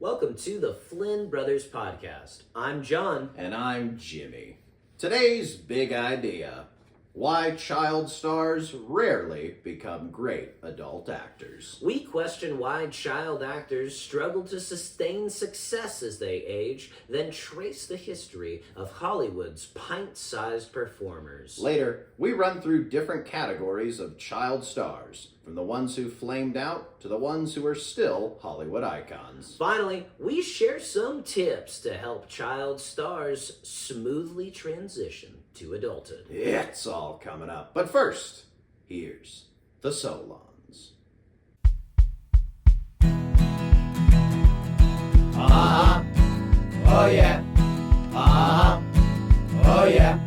Welcome to the Flynn Brothers podcast. I'm John. And I'm Jimmy. Today's big idea: why child stars rarely become great adult actors. We question why child actors struggle to sustain success as they age, then trace the history of Hollywood's pint-sized performers. Later, we run through different categories of child stars, from the ones who flamed out to the ones who are still Hollywood icons. Finally, we share some tips to help child stars smoothly transition to adulthood. It's all coming up. But first, here's the Solons. Uh-huh. Oh yeah. Uh-huh. Oh yeah.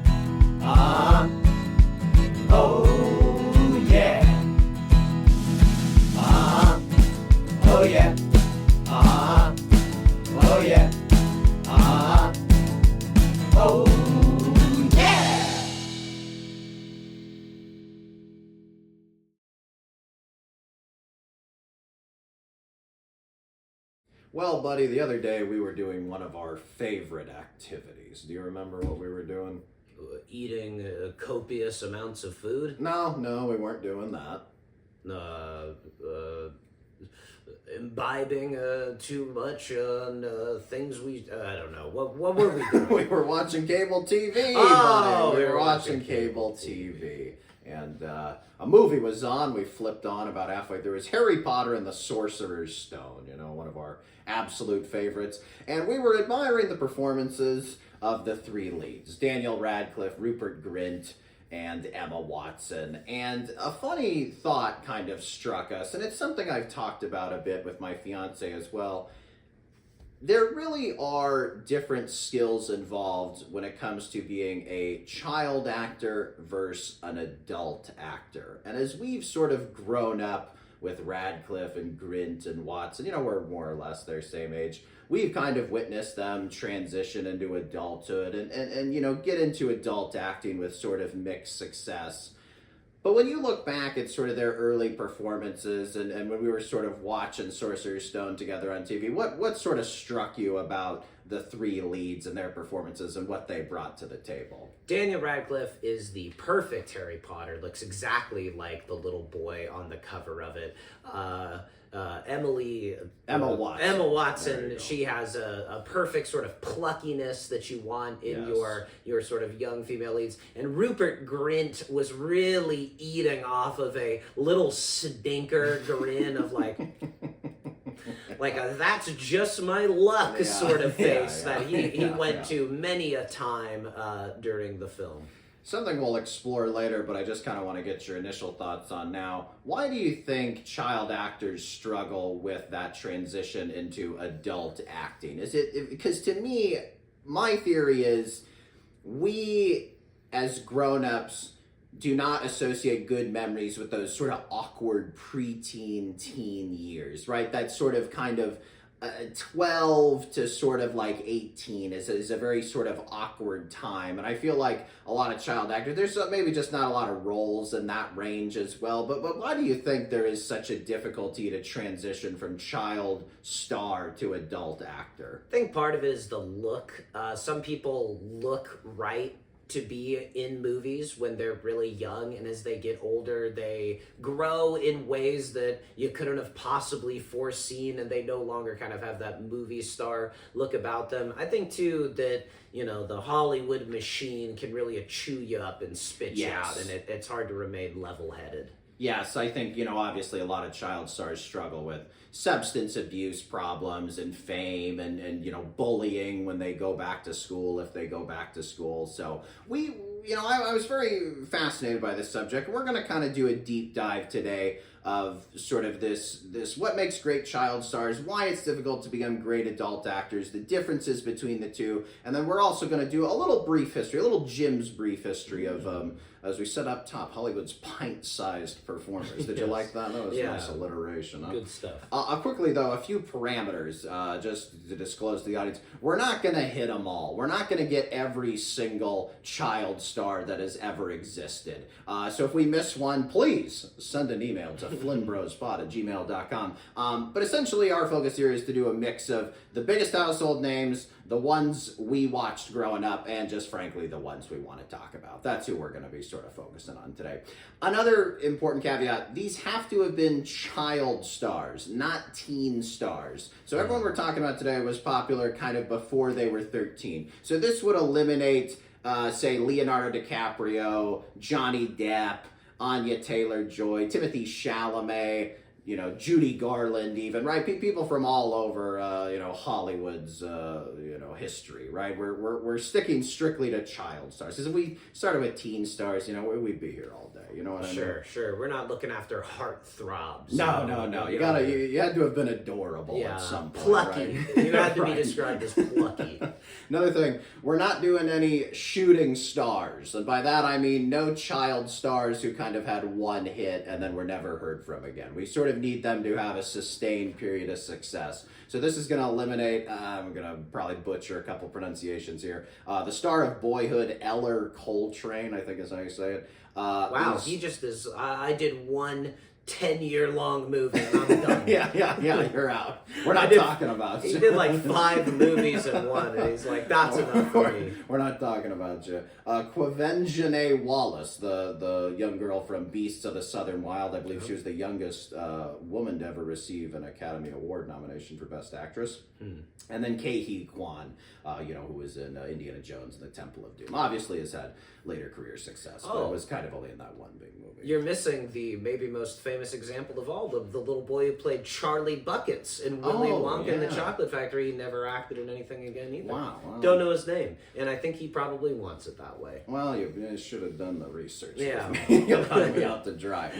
Uh-huh. Oh yeah. Uh-huh. Oh yeah. Uh-huh. Oh yeah. Uh-huh. Oh yeah. Well, buddy, the other day we were doing one of our favorite activities. Do you remember what we were doing? Eating copious amounts of food. No, we weren't doing that. Imbibing too much on things we... I don't know. What were we doing? We were watching cable TV, Oh, buddy. We were watching cable TV. And a movie was on. We flipped on about halfway through. It's Harry Potter and the Sorcerer's Stone, one of our absolute favorites. And we were admiring the performances of the three leads: Daniel Radcliffe, Rupert Grint, and Emma Watson. And a funny thought kind of struck us, and it's something I've talked about a bit with my fiance as well. There really are different skills involved when it comes to being a child actor versus an adult actor. And as we've sort of grown up with Radcliffe and Grint and Watson, we're more or less their same age, we've kind of witnessed them transition into adulthood and get into adult acting with sort of mixed success. But when you look back at sort of their early performances and when we were sort of watching Sorcerer's Stone together on TV, what sort of struck you about the three leads and their performances and what they brought to the table? Daniel Radcliffe is the perfect Harry Potter. Looks exactly like the little boy on the cover of it. Emma Watson, she has a perfect sort of pluckiness that you want in your sort of young female leads. And Rupert Grint was really eating off of a little stinker grin of like a that's just my luck sort of face that he went to many a time during the film. Something we'll explore later, but I just kind of want to get your initial thoughts on now. Why do you think child actors struggle with that transition into adult acting? Is it because, to me, my theory is we as grown-ups do not associate good memories with those sort of awkward preteen teen years, right? That sort of kind of 12 to sort of like 18 is a very sort of awkward time. And I feel like a lot of child actors, there's maybe just not a lot of roles in that range as well. But why do you think there is such a difficulty to transition from child star to adult actor? I think part of it is the look. Some people look right to be in movies when they're really young, and as they get older they grow in ways that you couldn't have possibly foreseen, and they no longer kind of have that movie star look about them. I think too that the Hollywood machine can really chew you up and spit you out, and it's hard to remain level-headed. Yes, I think, obviously a lot of child stars struggle with substance abuse problems and fame and bullying when they go back to school, if they go back to school. So I was very fascinated by this subject. We're going to kind of do a deep dive today of sort of this what makes great child stars, why it's difficult to become great adult actors, the differences between the two, and then we're also going to do a little brief history, a little Jim's brief history of, as we said up top, Hollywood's pint-sized performers. Did you like that? That was nice alliteration. Huh? Good stuff. Quickly, though, a few parameters, just to disclose to the audience. We're not going to hit them all. We're not going to get every single child star that has ever existed. So if we miss one, please send an email to flynnbrospod@gmail.com. But essentially, our focus here is to do a mix of the biggest household names, the ones we watched growing up, and just frankly, the ones we want to talk about. That's who we're going to be sort of focusing on today. Another important caveat, these have to have been child stars, not teen stars. So everyone we're talking about today was popular kind of before they were 13. So this would eliminate, say, Leonardo DiCaprio, Johnny Depp, Anya Taylor-Joy, Timothy Chalamet, you know, Judy Garland even, right? People from all over, Hollywood's, history, right? We're sticking strictly to child stars. Because if we started with teen stars, we'd be here all day. You know what I mean? Sure. We're not looking after heartthrobs. No. You had to have been adorable at some point. Plucky. Right? You had to be described as plucky. Another thing, we're not doing any shooting stars. And by that I mean no child stars who kind of had one hit and then were never heard from again. We sort of need them to have a sustained period of success. So this is going to eliminate, I'm going to probably butcher a couple pronunciations here, the star of Boyhood, Eller Coltrane, I think is how you say it. Wow, he just is, I did one 10-year-long movie and I'm done. Yeah, you're out. We're not talking about you. He did like 5 movies in one, and he's like, that's enough for me. We're not talking about you. Quvenzhané Wallis, the young girl from Beasts of the Southern Wild. I believe she was the youngest woman to ever receive an Academy Award nomination for Best Actress. And then Ke Kwan, who was in Indiana Jones and the Temple of Doom. Obviously has had later career success, but it was kind of only in that one big movie. You're missing the maybe most famous example of all, the little boy who played Charlie Buckets in Willy Wonka and the Chocolate Factory. He never acted in anything again either. Wow. Don't know his name, and I think he probably wants it that way. Well, you should have done the research. Yeah. You'll let me out to dry.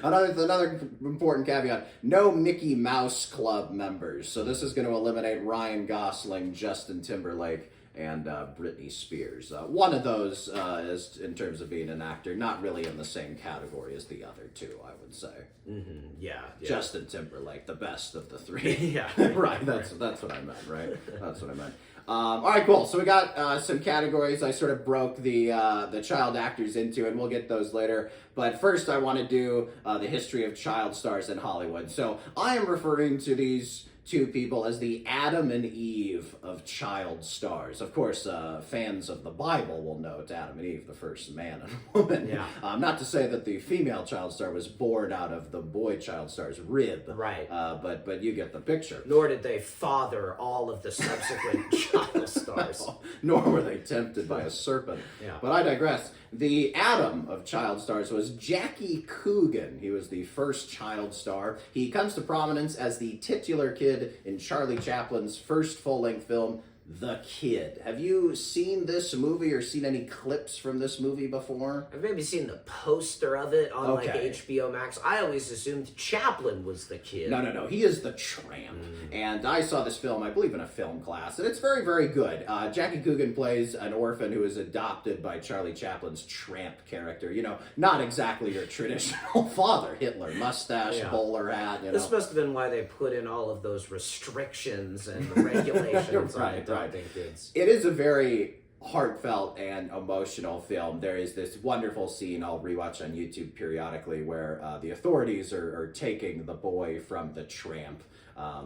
Another important caveat, no Mickey Mouse Club members. So this is going to eliminate Ryan Gosling, Justin Timberlake, and Britney Spears. One of those is, in terms of being an actor, not really in the same category as the other two, I would say. Mm-hmm. Yeah. Justin Timberlake, the best of the three. Yeah. Right, that's what I meant, right? That's what I meant. All right, cool. So we got some categories I sort of broke the child actors into, and we'll get those later. But first, I want to do the history of child stars in Hollywood. So I am referring to these two people as the Adam and Eve of child stars. Of course, fans of the Bible will note Adam and Eve, the first man and woman. Yeah. Not to say that the female child star was born out of the boy child star's rib. Right. But you get the picture. Nor did they father all of the subsequent child stars. Nor were they tempted by a serpent. Yeah. But I digress. The Adam of child stars was Jackie Coogan. He was the first child star. He comes to prominence as the titular kid in Charlie Chaplin's first full-length film, The Kid. Have you seen this movie or seen any clips from this movie before? I've maybe seen the poster of it on like Okay. HBO Max. I always assumed Chaplin was the kid. No. He is the tramp. And I saw this film, I believe, in a film class, and it's very, very good. Jackie Coogan plays an orphan who is adopted by Charlie Chaplin's tramp character. Not exactly your traditional father. Hitler, mustache, bowler hat. This must have been why they put in all of those restrictions and regulations on adopting kids. It is a very heartfelt and emotional film. There is this wonderful scene I'll rewatch on YouTube periodically where the authorities are taking the boy from the tramp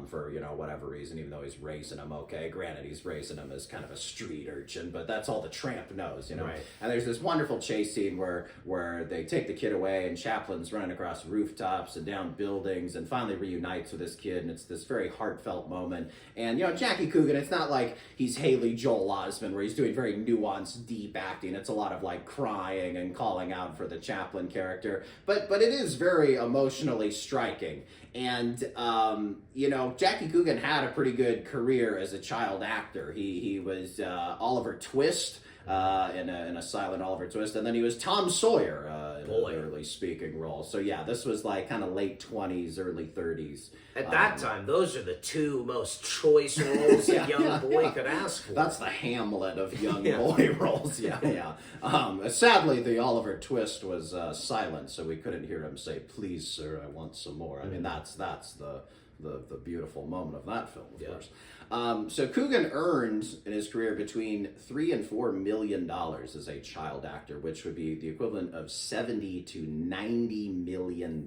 for whatever reason, even though he's raising him okay. Granted, he's raising him as kind of a street urchin, but that's all the tramp knows, Right. And there's this wonderful chase scene where they take the kid away and Chaplin's running across rooftops and down buildings and finally reunites with this kid, and it's this very heartfelt moment. And Jackie Coogan, it's not like he's Haley Joel Osment where he's doing very nuanced, deep acting. It's a lot of like crying and calling out for the Chaplin character, but it is very emotionally striking. And Jackie Coogan had a pretty good career as a child actor. He was Oliver Twist in a silent Oliver Twist, and then he was Tom Sawyer in an early speaking role. So yeah, this was like kind of late 20s, early 30s. At that time, those are the two most choice roles a young boy could ask for. That's the Hamlet of young boy roles. Yeah. Sadly, the Oliver Twist was silent, so we couldn't hear him say, "Please, sir, I want some more." I mean, that's the the beautiful moment of that film, of Yeah. course. So Coogan earned in his career between $3 and $4 million as a child actor, which would be the equivalent of $70 to $90 million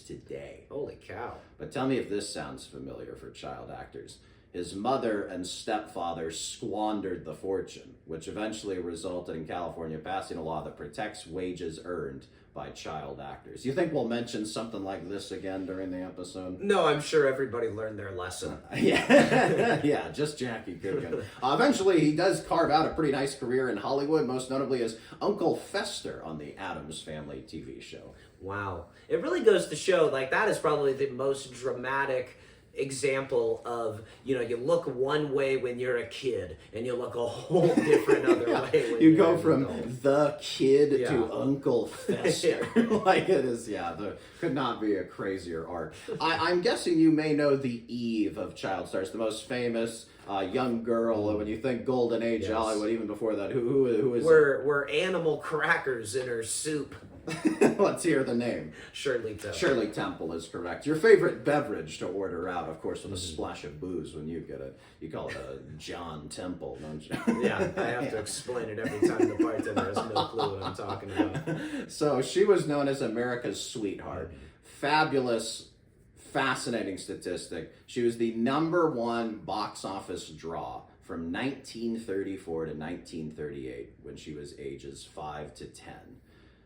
today. Holy cow. But tell me if this sounds familiar for child actors. His mother and stepfather squandered the fortune, which eventually resulted in California passing a law that protects wages earned by child actors. You think we'll mention something like this again during the episode? No, I'm sure everybody learned their lesson. Yeah, yeah, just Jackie Coogan. Eventually, he does carve out a pretty nice career in Hollywood, most notably as Uncle Fester on the Addams Family TV show. Wow. It really goes to show, like, that is probably the most dramatic example of, you look one way when you're a kid and you look a whole different other way when you you're go an from adult. the kid Yeah. to Uncle Fester. Like it is, could not be a crazier arc. I'm guessing you may know the Eve of child stars, the most famous young girl. When you think Golden Age Yes. Hollywood, even before that, who is it? We're animal crackers in her soup. Let's hear the name. Shirley Temple. Shirley Temple is correct. Your favorite beverage to order out, of course, with a splash of booze when you get it. You call it a John Temple, don't you? Yeah, I have to explain it every time the bartender has no clue what I'm talking about. So she was known as America's sweetheart. Fabulous, fascinating statistic. She was the #1 box office draw from 1934 to 1938 when she was ages 5 to 10.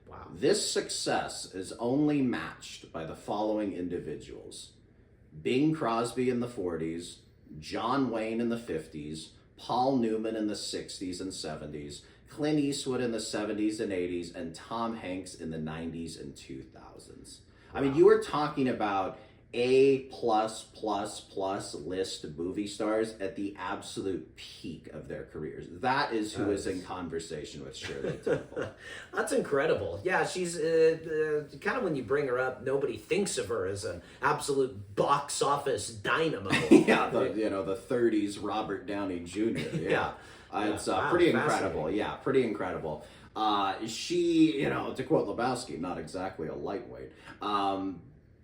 Wow. This success is only matched by the following individuals: Bing Crosby in the 40s, John Wayne in the 50s, Paul Newman in the 60s and 70s, Clint Eastwood in the 70s and 80s, and Tom Hanks in the 90s and 2000s. I mean, you were talking about A+++ list movie stars at the absolute peak of their careers. That is who is in conversation with Shirley Temple. That's incredible. Yeah, she's kind of, when you bring her up, nobody thinks of her as an absolute box office dynamo. Yeah, the 30s Robert Downey Jr. Yeah. It's Wow, pretty fascinating. incredible. Yeah, pretty incredible. She, to quote Lebowski, not exactly a lightweight.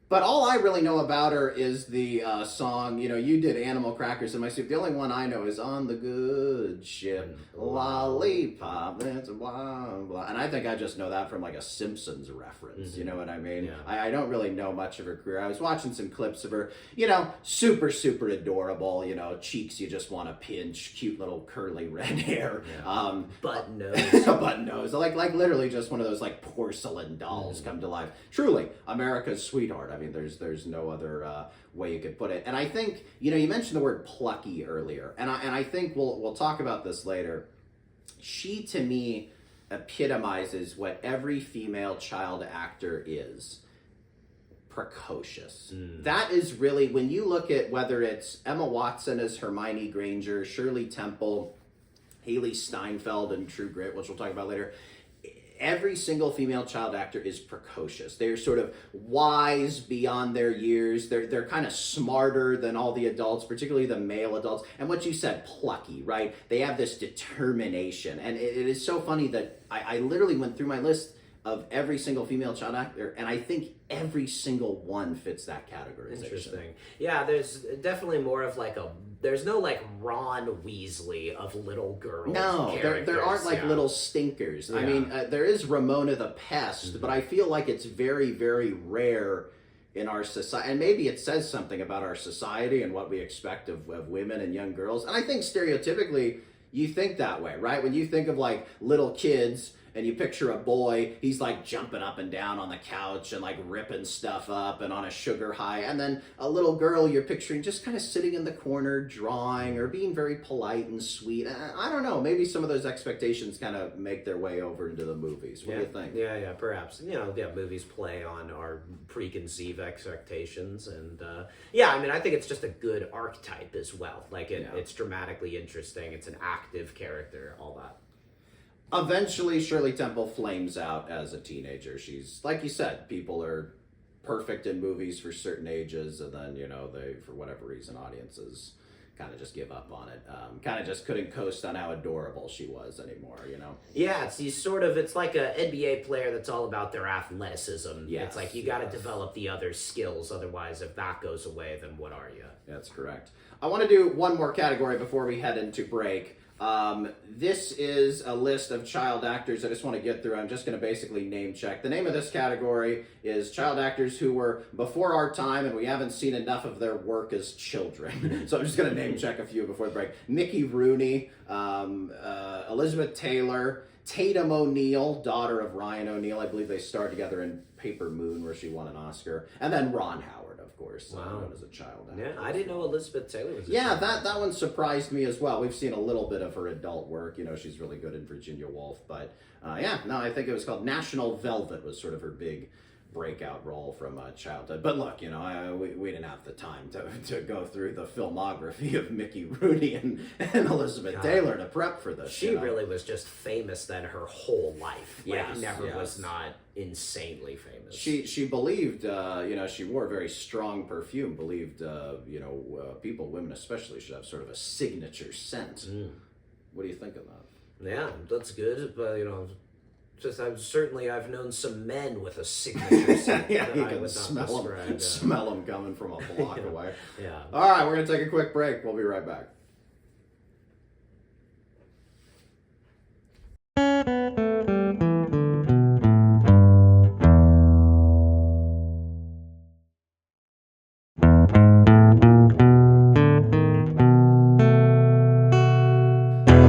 But all I really know about her is the song, you did Animal Crackers in My Soup. The only one I know is On the Good Ship, Lollipop, it's blah, blah. And I think I just know that from like a Simpsons reference, you know what I mean? Yeah. I don't really know much of her career. I was watching some clips of her, super, super adorable, cheeks you just want to pinch, cute little curly red hair. Yeah. Button nose. Button nose, like literally just one of those like porcelain dolls come to life. Truly, America's sweetheart. I mean, there's no other way you could put it. And I think you mentioned the word plucky earlier, and I think we'll talk about this later. She to me epitomizes what every female child actor is: precocious. That is really, when you look at whether it's Emma Watson as Hermione Granger, Shirley Temple, Haley Steinfeld in True Grit, which we'll talk about later. Every single female child actor is precocious. They're sort of wise beyond their years. They're kind of smarter than all the adults, particularly the male adults. And what you said, plucky, right? They have this determination. And it is so funny that I literally went through my list of every single female child actor, and I think every single one fits that categorization. Interesting. Yeah, there's definitely more of like there's no like Ron Weasley of little girl. No, there aren't like little stinkers. I mean, there is Ramona the Pest, but I feel like it's very, very rare in our society. And maybe it says something about our society and what we expect of women and young girls. And I think stereotypically, you think that way, right? When you think of like little kids, and you picture a boy, he's like jumping up and down on the couch and like ripping stuff up and on a sugar high. And then a little girl you're picturing just kind of sitting in the corner drawing or being very polite and sweet. I don't know, maybe some of those expectations kind of make their way over into the movies. What do you think? Yeah, perhaps. Movies play on our preconceived expectations. And I think it's just a good archetype as well. Like it's dramatically interesting. It's an active character, all that. Eventually, Shirley Temple flames out as a teenager. She's, like you said, people are perfect in movies for certain ages, and then, they, for whatever reason, audiences kind of just give up on it. Kind of just couldn't coast on how adorable she was anymore, you know? Yeah, it's like a NBA player that's all about their athleticism. Yes, It's like you got to yes. develop the other skills. Otherwise, if that goes away, then what are you? That's correct. I want to do one more category before we head into break. This is a list of child actors I just want to get through. I'm just going to basically name check. The name of this category is child actors who were before our time and we haven't seen enough of their work as children. So I'm just going to name check a few before the break. Mickey Rooney, Elizabeth Taylor, Tatum O'Neal, daughter of Ryan O'Neal. I believe they starred together in Paper Moon where she won an Oscar. And then Ron Howard, of course, known as a child actor. Yeah, I didn't know Elizabeth Taylor was. Yeah, that one surprised me as well. We've seen a little bit of her adult work. You know, she's really good in Virginia Woolf. But I think it was called National Velvet was sort of her big breakout role from childhood. But look, you know, we didn't have the time to go through the filmography of Mickey Rooney and Elizabeth Taylor to prep for this. She really was just famous then her whole life. Yes, never yes. was not insanely famous. She believed, she wore very strong perfume, believed, people, women especially, should have sort of a signature scent. What do you think of that? Yeah, that's good, but, I've known some men with a signature scent. Yeah, you I can would not smell describe, them coming from a block away. Yeah. All right, we're going to take a quick break. We'll be right back.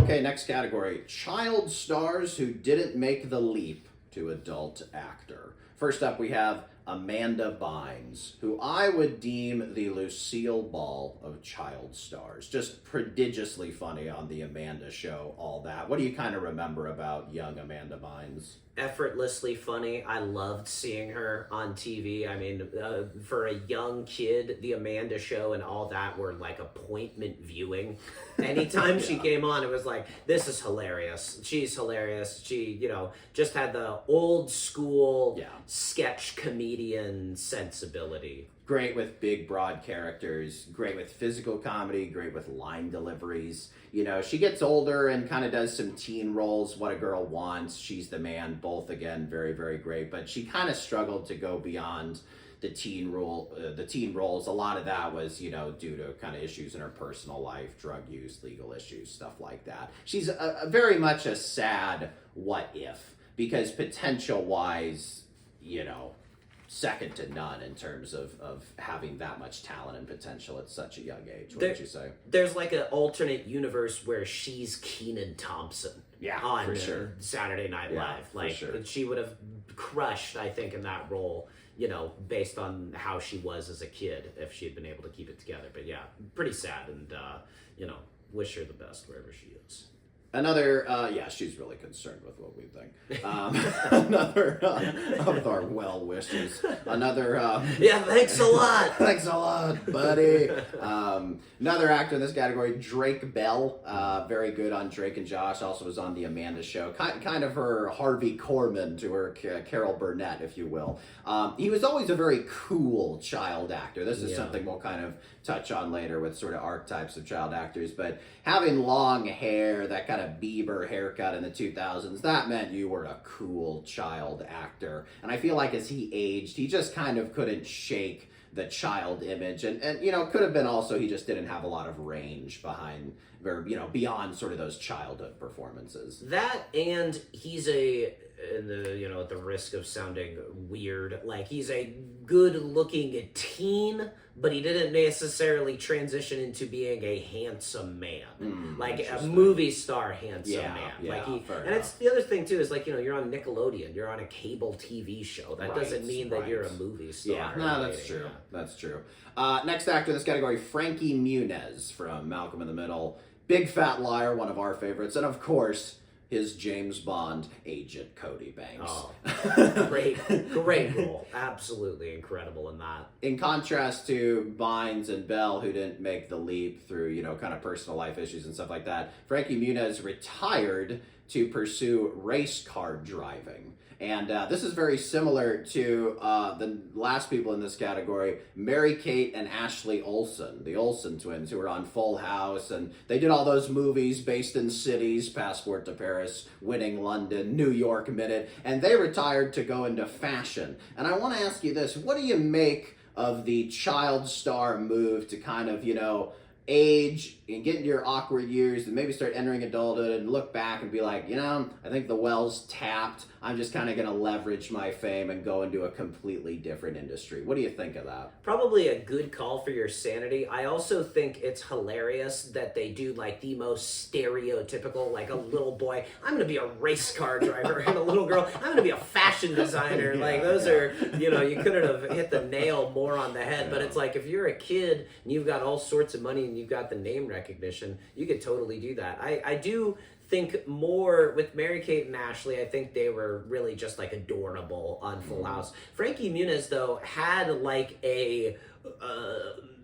Okay, next category. Child stars who didn't make the leap to adult actor. First up, we have Amanda Bynes, who I would deem the Lucille Ball of child stars. Just prodigiously funny on the Amanda Show, all that. What do you kind of remember about young Amanda Bynes? Effortlessly funny. I loved seeing her on TV. I mean, for a young kid, the Amanda Show and all that were like appointment viewing. Anytime she came on, it was like, this is hilarious. She's hilarious. She, just had the old school sketch comedian sensibility. Great with big, broad characters, great with physical comedy, great with line deliveries. She gets older and kind of does some teen roles, What a Girl Wants, She's the Man, both, again, very, very great. But she kind of struggled to go beyond the teen roles. A lot of that was, due to kind of issues in her personal life, drug use, legal issues, stuff like that. She's very much a sad what if, because potential-wise, second to none in terms of having that much talent and potential at such a young age. What would you say? There's like an alternate universe where she's Kenan Thompson. Yeah, on for sure. Saturday Night Live. For sure. She would have crushed, I think, in that role, based on how she was as a kid, if she had been able to keep it together. But yeah, pretty sad, and, wish her the best wherever she is. Another, she's really concerned with what we think. Another of our well wishes. Another. Yeah, thanks a lot. Thanks a lot, buddy. Another actor in this category, Drake Bell. Very good on Drake and Josh. Also was on the Amanda Show. Kind of her Harvey Korman to her Carol Burnett, if you will. He was always a very cool child actor. This is something we'll kind of touch on later with sort of archetypes of child actors. But having long hair, that kind of Bieber haircut in the 2000s, that meant you were a cool child actor. And I feel like as he aged, he just kind of couldn't shake the child image. And could have been also he just didn't have a lot of range beyond sort of those childhood performances. That, and he's at the risk of sounding weird, like he's a good-looking teen, but he didn't necessarily transition into being a handsome man, like a movie star handsome man. And it's the other thing too is you're on Nickelodeon, you're on a cable TV show. That doesn't mean that you're a movie star. Yeah, no, that's true. Yeah. That's true. Next actor in this category, Frankie Muniz from Malcolm in the Middle, Big Fat Liar, one of our favorites, and of course, his James Bond agent, Cody Banks. Oh, great role. Absolutely incredible in that. In contrast to Bynes and Bell, who didn't make the leap through, kind of personal life issues and stuff like that, Frankie Muniz retired to pursue race car driving. And this is very similar to the last people in this category, Mary-Kate and Ashley Olsen, the Olsen twins, who were on Full House, and they did all those movies based in cities, Passport to Paris, Winning London, New York Minute, and they retired to go into fashion. And I want to ask you this, what do you make of the child star move to kind of, age and get into your awkward years and maybe start entering adulthood and look back and be like, I think the well's tapped. I'm just kind of going to leverage my fame and go into a completely different industry. What do you think of that? Probably a good call for your sanity. I also think it's hilarious that they do like the most stereotypical, like a little boy, I'm going to be a race car driver, and a little girl, I'm going to be a fashion designer. Like those are, you couldn't have hit the nail more on the head. But it's like if you're a kid and you've got all sorts of money and you've got the name recognition, you could totally do that. I do think more with Mary-Kate and Ashley, I think they were really just like adorable on Full House. Frankie Muniz, though, had like a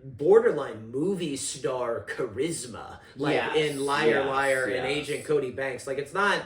borderline movie star charisma, like in Liar and Agent Cody Banks. Like it's not,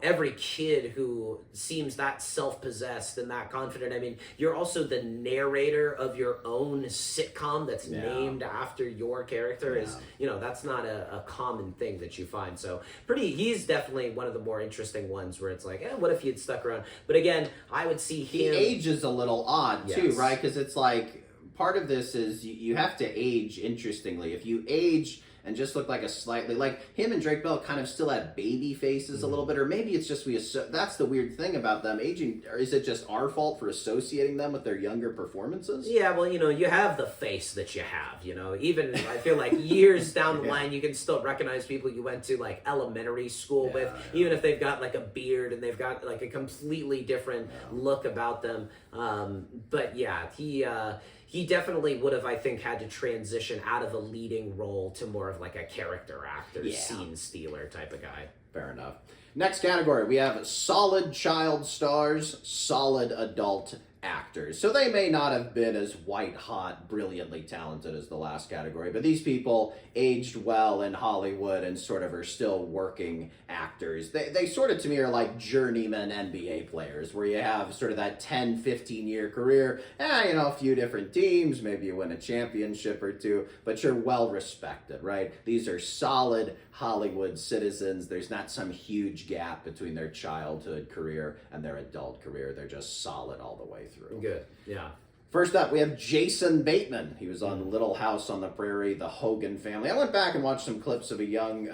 every kid who seems that self-possessed and that confident. I mean, you're also the narrator of your own sitcom that's named after your character. Is that's not a common thing that you find. So he's definitely one of the more interesting ones where it's like, what if he had stuck around? But again, I would see him. He ages a little odd too, right? Because it's like part of this is you have to age interestingly. If you age and just look like like him and Drake Bell kind of still have baby faces a little bit, or maybe it's just that's the weird thing about them aging, or is it just our fault for associating them with their younger performances? Yeah, well, you have the face that you have, even I feel like years down the line, you can still recognize people you went to like elementary school with, even if they've got like a beard and they've got like a completely different look about them. But yeah, he definitely would have, I think, had to transition out of a leading role to more of like a character actor, scene stealer type of guy. Fair enough. Next category, we have solid child stars, solid adult actors. So they may not have been as white hot, brilliantly talented as the last category, but these people aged well in Hollywood and sort of are still working actors. They sort of, to me, are like journeyman NBA players, where you have sort of that 10, 15-year career, a few different teams, maybe you win a championship or two, but you're well respected, right? These are solid Hollywood citizens. There's not some huge gap between their childhood career and their adult career. They're just solid all the way through. Good, yeah. First up, we have Jason Bateman. He was on Little House on the Prairie, The Hogan Family. I went back and watched some clips of a young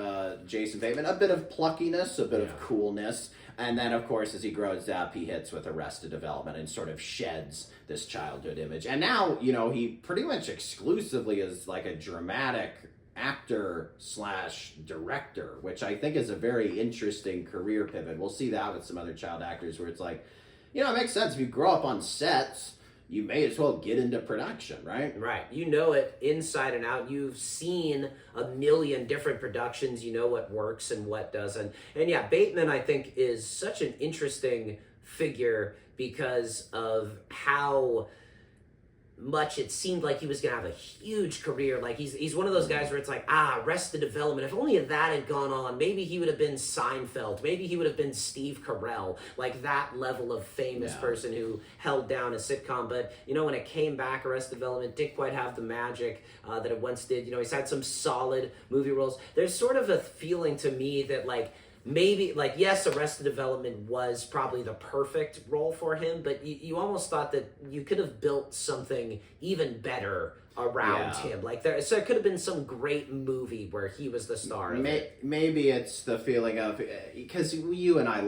Jason Bateman. A bit of pluckiness, a bit of coolness. And then, of course, as he grows up, he hits with Arrested Development and sort of sheds this childhood image. And now, he pretty much exclusively is like a dramatic actor / director, which I think is a very interesting career pivot. We'll see that with some other child actors where it's like, it makes sense. If you grow up on sets, you may as well get into production, right? Right. You know it inside and out. You've seen a million different productions. You know what works and what doesn't. And yeah, Bateman, I think, is such an interesting figure because of how much it seemed like he was going to have a huge career. Like he's one of those guys where it's like, Arrested Development. If only that had gone on, maybe he would have been Seinfeld. Maybe he would have been Steve Carell, like that level of famous person who held down a sitcom. But, when it came back, Arrested Development didn't quite have the magic that it once did. He's had some solid movie roles. There's sort of a feeling to me that maybe, yes, Arrested Development was probably the perfect role for him, but you almost thought that you could have built something even better around him. So it could have been some great movie where he was the star of it. Maybe it's the feeling of, because you and I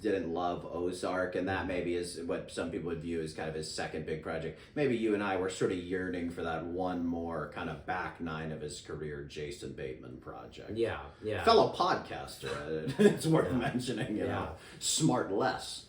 didn't love Ozark, and that maybe is what some people would view as kind of his second big project. Maybe you and I were sort of yearning for that one more kind of back nine of his career, Jason Bateman project. Yeah. Fellow podcaster, it's worth mentioning, Smart Less.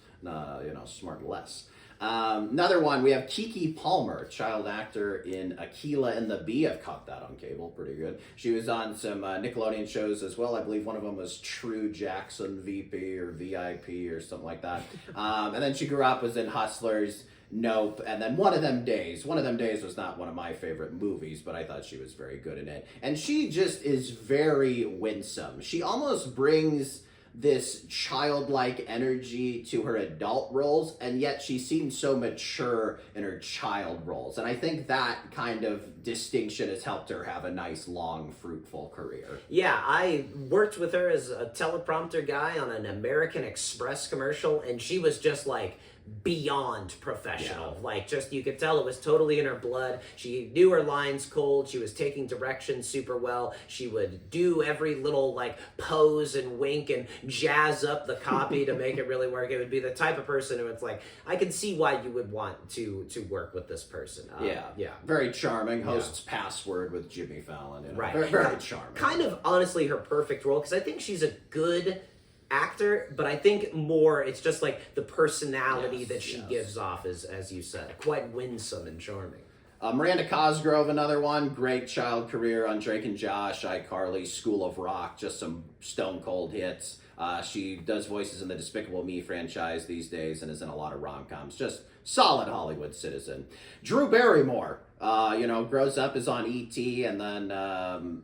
Smart Less. Another one, we have Keke Palmer, child actor in Akeelah and the Bee. I've caught that on cable, pretty good. She was on some Nickelodeon shows as well. I believe one of them was True Jackson VP or VIP or something like that. And then she grew up, was in Hustlers, Nope, and then One of Them Days. One of Them Days was not one of my favorite movies, but I thought she was very good in it. And she just is very winsome. She almost brings this childlike energy to her adult roles, and yet she seems so mature in her child roles. And I think that kind of distinction has helped her have a nice, long, fruitful career. Yeah, I worked with her as a teleprompter guy on an American Express commercial, and she was just like beyond professional. Yeah. Like, just, you could tell it was totally in her blood. She knew her lines cold. She was taking directions super well. She would do every little like pose and wink and jazz up the copy to make it really work. It would be the type of person who it's like, I can see why you would want to work with this person. Yeah. Very charming. Hosts Password with Jimmy Fallon. You know? Right. Very charming. Kind of honestly her perfect role, because I think she's a good actor, but I think more it's just like the personality that she gives off is, as you said, quite winsome and charming. Miranda Cosgrove, another one. Great child career on Drake and Josh, iCarly, School of Rock, just some stone cold hits. She does voices in the Despicable Me franchise these days and is in a lot of rom-coms. Just solid Hollywood citizen. Drew Barrymore, grows up, is on E.T., and then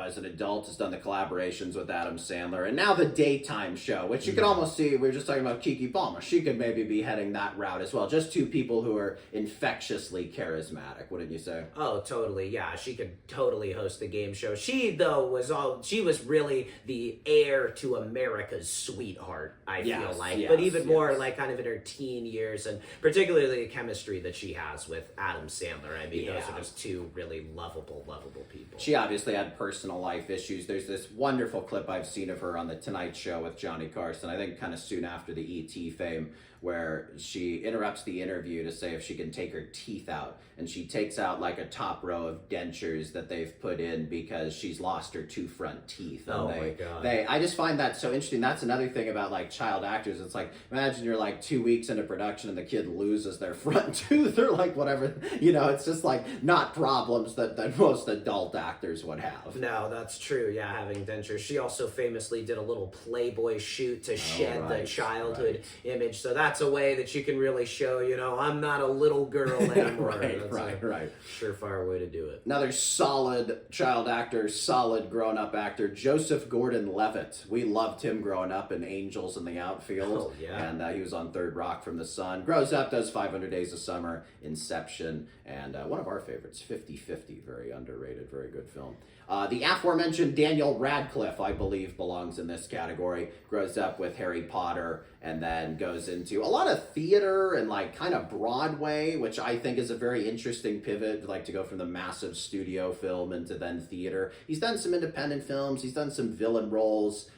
as an adult, has done the collaborations with Adam Sandler, and now the daytime show, which you could almost see, we were just talking about Keke Palmer. She could maybe be heading that route as well. Just two people who are infectiously charismatic, wouldn't you say? Oh, totally. Yeah, she could totally host the game show. She, though, she was really the heir to America's sweetheart, I feel like. But even more like kind of in her teen years, and particularly the chemistry that she has with Adam Sandler. I mean, those are just two really lovable people. She obviously had personal life issues. There's this wonderful clip I've seen of her on The Tonight Show with Johnny Carson, I think kind of soon after the E.T. fame, where she interrupts the interview to say if she can take her teeth out, and she takes out like a top row of dentures that they've put in because she's lost her two front teeth. And my God. I just find that so interesting. That's another thing about like child actors. It's like, imagine you're like 2 weeks into production and the kid loses their front tooth or like whatever, it's just like not problems that most adult actors would have. No, that's true. Yeah, having dentures. She also famously did a little Playboy shoot to shed the childhood image. So that's a way that you can really show, I'm not a little girl anymore. Right. Surefire way to do it. Another solid child actor, solid grown-up actor, Joseph Gordon-Levitt. We loved him growing up in Angels in the Outfield. Oh, yeah. And he was on Third Rock from the Sun. Grows up, does 500 Days of Summer, Inception, and one of our favorites, 50-50. Very underrated, very good film. The aforementioned Daniel Radcliffe, I believe, belongs in this category. Grows up with Harry Potter and then goes into a lot of theater and like kind of Broadway, which I think is a very interesting pivot, like to go from the massive studio film into then theater. He's done some independent films. He's done some villain roles.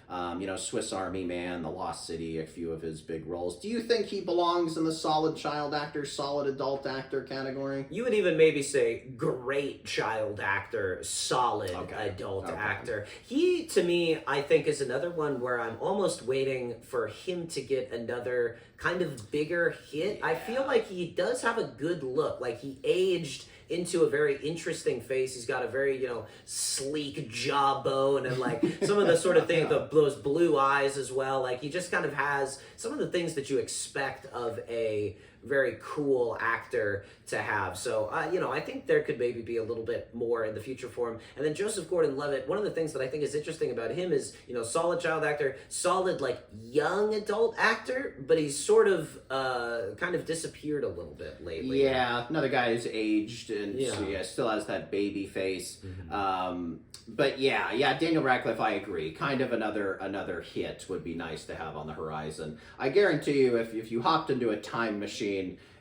Swiss Army Man, The Lost City, a few of his big roles. Do you think he belongs in the solid child actor, solid adult actor category? You would even maybe say great child actor, solid adult actor. He, to me, I think is another one where I'm almost waiting for him to get another kind of bigger hit. I feel like he does have a good look. Like, he aged into a very interesting face. He's got a very, sleek jawbone and like some of the sort of things, those blue eyes as well. Like, he just kind of has some of the things that you expect of a very cool actor to have. So, I think there could maybe be a little bit more in the future for him. And then Joseph Gordon-Levitt, one of the things that I think is interesting about him is, solid child actor, solid, like, young adult actor, but he's sort of kind of disappeared a little bit lately. Yeah, another guy who's aged and still has that baby face. Mm-hmm. But Daniel Radcliffe, I agree. Kind of another hit would be nice to have on the horizon. I guarantee you, if you hopped into a time machine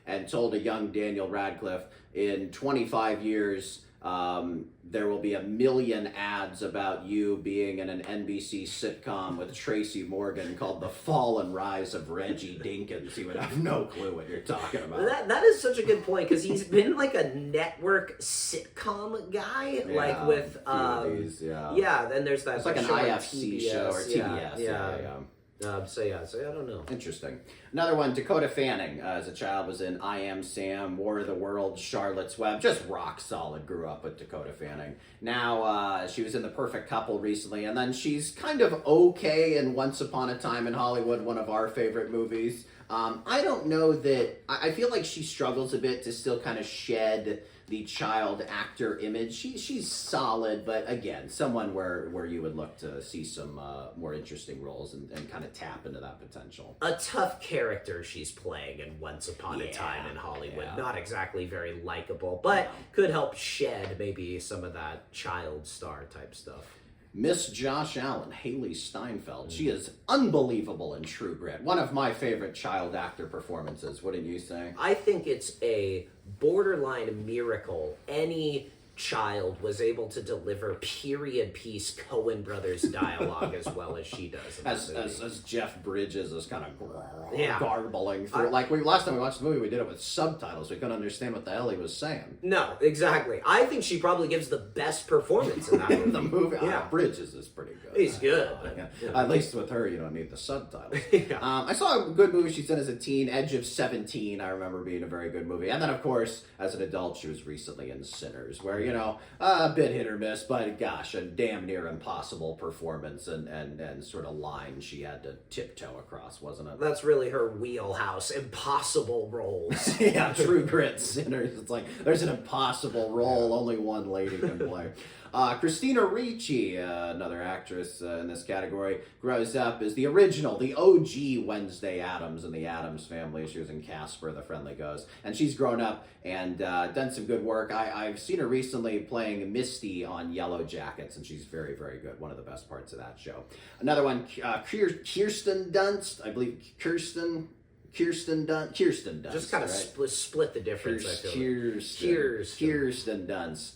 and told a young Daniel Radcliffe in 25 years there will be 1 million ads about you being in an NBC sitcom with Tracy Morgan called The Fall and Rise of Reggie Dinkins, he would have no clue what you're talking about. That is such a good point, because he's been like a network sitcom guy, like with then there's that. It's like an IFC show or TBS. So I don't know. Interesting. Another one, Dakota Fanning, as a child was in I Am Sam, War of the Worlds, Charlotte's Web, just rock solid, grew up with Dakota Fanning. Now, she was in The Perfect Couple recently, and then she's kind of okay in Once Upon a Time in Hollywood, one of our favorite movies. I don't know that, I feel like she struggles a bit to still kind of shed the child actor image. She's solid, but again, someone where you would look to see some more interesting roles and kind of tap into that potential. A tough character she's playing in Once Upon a Time in Hollywood. Yeah. Not exactly very likable, but could help shed maybe some of that child star type stuff. Miss Josh Allen, Haley Steinfeld. She is unbelievable in True Grit. One of my favorite child actor performances. Wouldn't you say? I think it's a borderline miracle any child was able to deliver period piece Coen Brothers dialogue as well as she does in this movie. As Jeff Bridges is kind of Yeah. garbling through. Last time we watched the movie, we did it with subtitles. We couldn't understand what the hell he was saying. No, exactly. I think she probably gives the best performance in that movie. The movie, Yeah. Bridges is pretty good. He's good. Yeah. At least with her, you don't need the subtitles. Yeah. I saw a good movie she's in as a teen, Edge of 17. I remember being a very good movie. And then, of course, as an adult, she was recently in Sinners, where, a bit hit or miss, but gosh, a damn near impossible performance and sort of line she had to tiptoe across, wasn't it? That's really her wheelhouse. Impossible roles. Yeah, True Grit, Sinners. It's like, there's an impossible role only one lady can play. Christina Ricci, another actress in this category, grows up as the original, the OG Wednesday Addams in the Addams Family. She was in Casper, the Friendly Ghost. And she's grown up and done some good work. I've seen her recently playing Misty on Yellow Jackets, and she's very, very good. One of the best parts of that show. Another one, Kirsten Dunst. I believe Kirsten Dunst. Just kind of right? split the difference, I feel. Kirsten Dunst.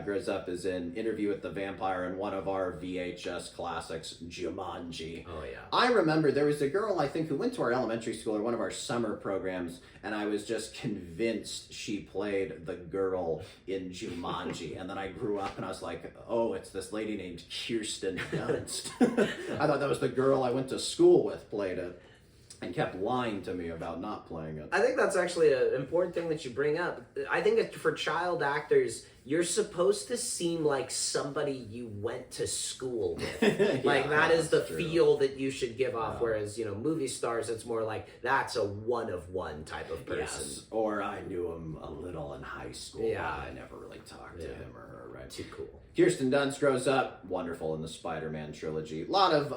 Grows up as in Interview with the Vampire and one of our VHS classics, Jumanji. Oh, yeah. I remember there was a girl, I think, who went to our elementary school or one of our summer programs, and I was just convinced she played the girl in Jumanji. And then I grew up and I was like, oh, it's this lady named Kirsten Dunst. I thought that was the girl I went to school with played it. And kept lying to me about not playing it. I think that's actually an important thing that you bring up. I think that for child actors, you're supposed to seem like somebody you went to school with. Like, that is the feel that you should give off, whereas, movie stars, it's more like, that's a one-of-one type of person. Yes. Or I knew him a little in high school. Yeah. I never really talked to him or her, right? Too cool. Kirsten Dunst grows up, wonderful in the Spider-Man trilogy. A lot of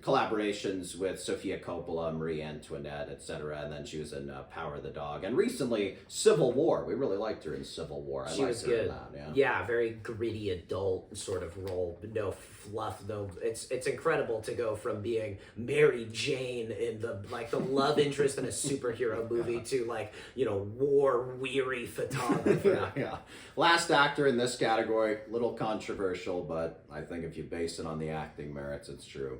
collaborations with Sofia Coppola, Marie Antoinette, etc. And then she was in Power of the Dog. And recently, Civil War. We really liked her in Civil War. She was good. That, yeah, very gritty adult sort of role. No fluff, though. It's incredible to go from being Mary Jane in the love interest in a superhero movie to war-weary photographer. Yeah. Last actor in this category, little controversial, but I think if you base it on the acting merits, it's true.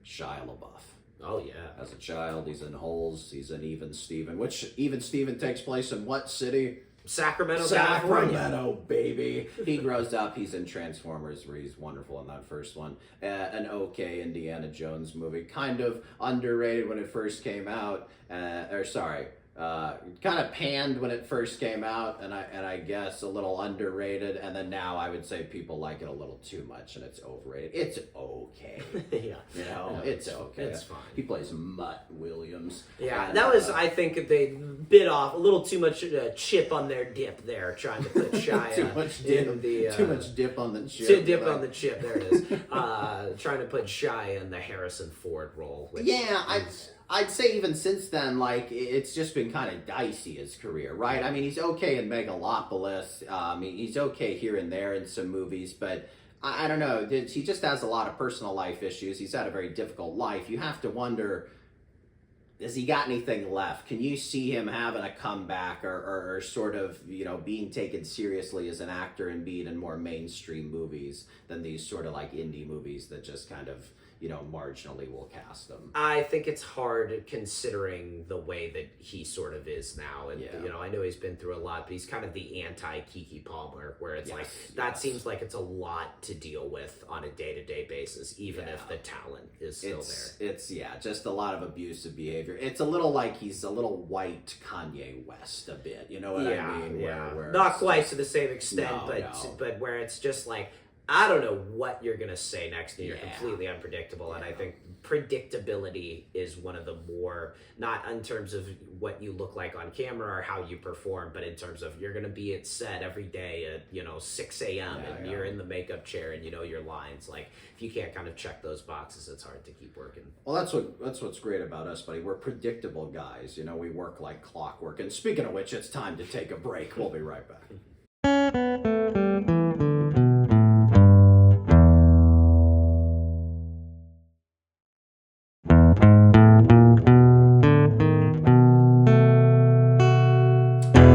Shia LaBeouf. Oh, yeah. As a child, he's in Holes, he's in Even Steven, which Even Steven takes place in what city? Sacramento, California. Sacramento, baby. He grows up, he's in Transformers, where he's wonderful in that first one. An okay Indiana Jones movie, kind of underrated when it first came out, kind of panned when it first came out, and I guess a little underrated, and then now I would say people like it a little too much, and it's overrated. It's okay. Yeah. It's okay. It's fine. He plays Mutt Williams. Yeah, and, that was, I think, they bit off a little too much chip on their dip there, trying to put Shia too much dip on the chip. Dip on the chip, there it is. Trying to put Shia in the Harrison Ford role. I'd say even since then, it's just been kind of dicey, his career, right? I mean, he's okay in Megalopolis. He's okay here and there in some movies, but I don't know. He just has a lot of personal life issues. He's had a very difficult life. You have to wonder, has he got anything left? Can you see him having a comeback or sort of, being taken seriously as an actor and being in more mainstream movies than these sort of indie movies that just kind of, marginally will cast them? I think it's hard considering the way that he sort of is now. And, I know he's been through a lot, but he's kind of the anti-Kiki Palmer, where it's seems like it's a lot to deal with on a day-to-day basis, even if the talent is still there. It's just a lot of abusive behavior. It's a little like he's a little white Kanye West a bit, you know what I mean? Where not quite to the same extent, but where it's just I don't know what you're going to say next, and you're Yeah. completely unpredictable. And I Yeah. think predictability is one of the more, not in terms of what you look like on camera or how you perform, but in terms of you're going to be at set every day at, 6 a.m. Yeah, and yeah. you're in the makeup chair and you know your lines. Like, if you can't kind of check those boxes, it's hard to keep working. Well, that's what's great about us, buddy. We're predictable guys. We work like clockwork. And speaking of which, it's time to take a break. We'll be right back.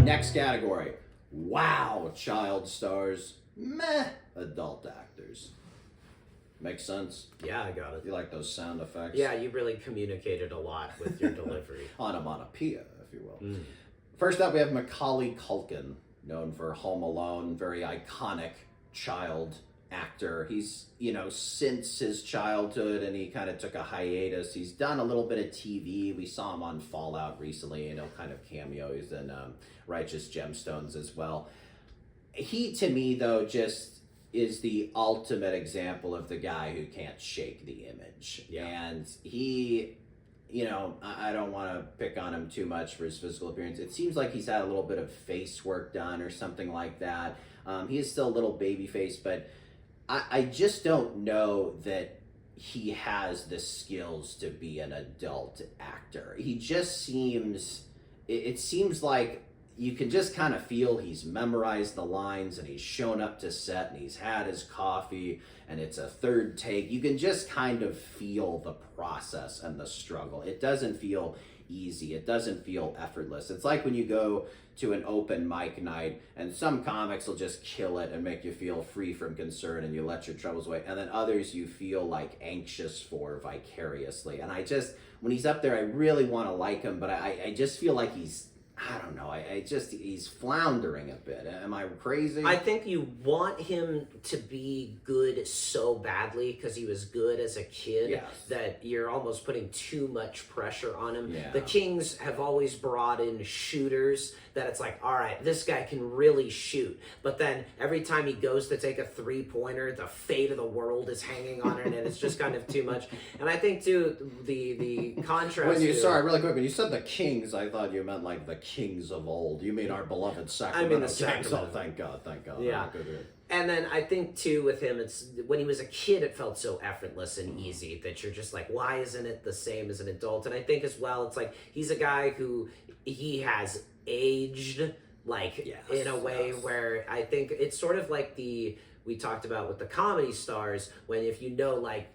Next category. Wow, child stars. Meh, adult actors. Makes sense? Yeah, I got it. You like those sound effects? Yeah, you really communicated a lot with your delivery. Onomatopoeia, if you will. Mm. First up, we have Macaulay Culkin, known for Home Alone, very iconic child actor. He's, since his childhood, and he kind of took a hiatus. He's done a little bit of TV. We saw him on Fallout recently, kind of cameo. He's in Righteous Gemstones as well. He, to me, though, just is the ultimate example of the guy who can't shake the image. Yeah. And he, I don't want to pick on him too much for his physical appearance. It seems like he's had a little bit of face work done or something like that. He is still a little baby face, but I just don't know that he has the skills to be an adult actor. He just seems, it seems like you can just kind of feel he's memorized the lines and he's shown up to set and he's had his coffee and it's a third take. You can just kind of feel the process and the struggle. It doesn't feel easy. It doesn't feel effortless. It's like when you go to an open mic night and some comics will just kill it and make you feel free from concern and you let your troubles away, and then others you feel like anxious for vicariously. And when he's up there, I really want to like him, but I just feel like I don't know. He's floundering a bit. Am I crazy? I think you want him to be good so badly because he was good as a kid. Yes. That you're almost putting too much pressure on him. Yeah. The Kings have always brought in shooters that it's like, all right, this guy can really shoot. But then every time he goes to take a three-pointer, the fate of the world is hanging on it, and it's just kind of too much. And I think, too, the contrast... Sorry, really quick. When you said the Kings, I thought you meant like the Kings of old. You mean our beloved Sacramento the Kings. Sacramento. Oh, thank God. Yeah. Good. And then I think, too, with him, it's when he was a kid, it felt so effortless and easy that you're just like, why isn't it the same as an adult? And I think as well, it's like he's a guy who he has aged, in a way where I think it's sort of like we talked about with the comedy stars, when if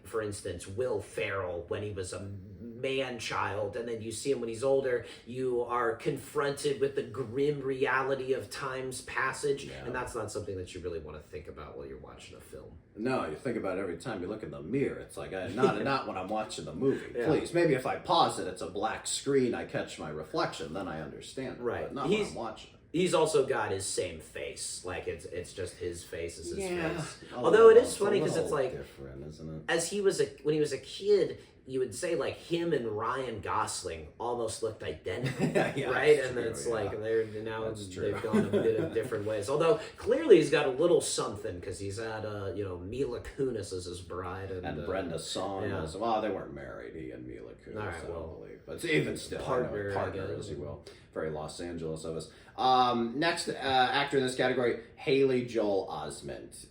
for instance, Will Ferrell, when he was a man-child, and then you see him when he's older, you are confronted with the grim reality of time's passage, and that's not something that you really want to think about while you're watching a film. No, you think about it every time you look in the mirror. It's like, not when I'm watching the movie. Yeah. Please, maybe if I pause it, it's a black screen, I catch my reflection, then I understand it. Right. But not when I'm watching it. He's also got his same face. Like, it's just his face is his face. A Although it little- is funny because it's a little like, different, isn't it? when he was a kid, you would say like him and Ryan Gosling almost looked identical, Yeah, right? that's And then true, it's yeah. like That's true. they've gone a bit of different ways. Although clearly he's got a little something because he's had Mila Kunis as his bride And Brenda Song yeah. was, well, they weren't married, he and Mila Kunis, All right, I don't well, believe. But even still, partner, partner I guess. as you will. Very Los Angeles of us. Next actor in this category, Haley Joel Osment.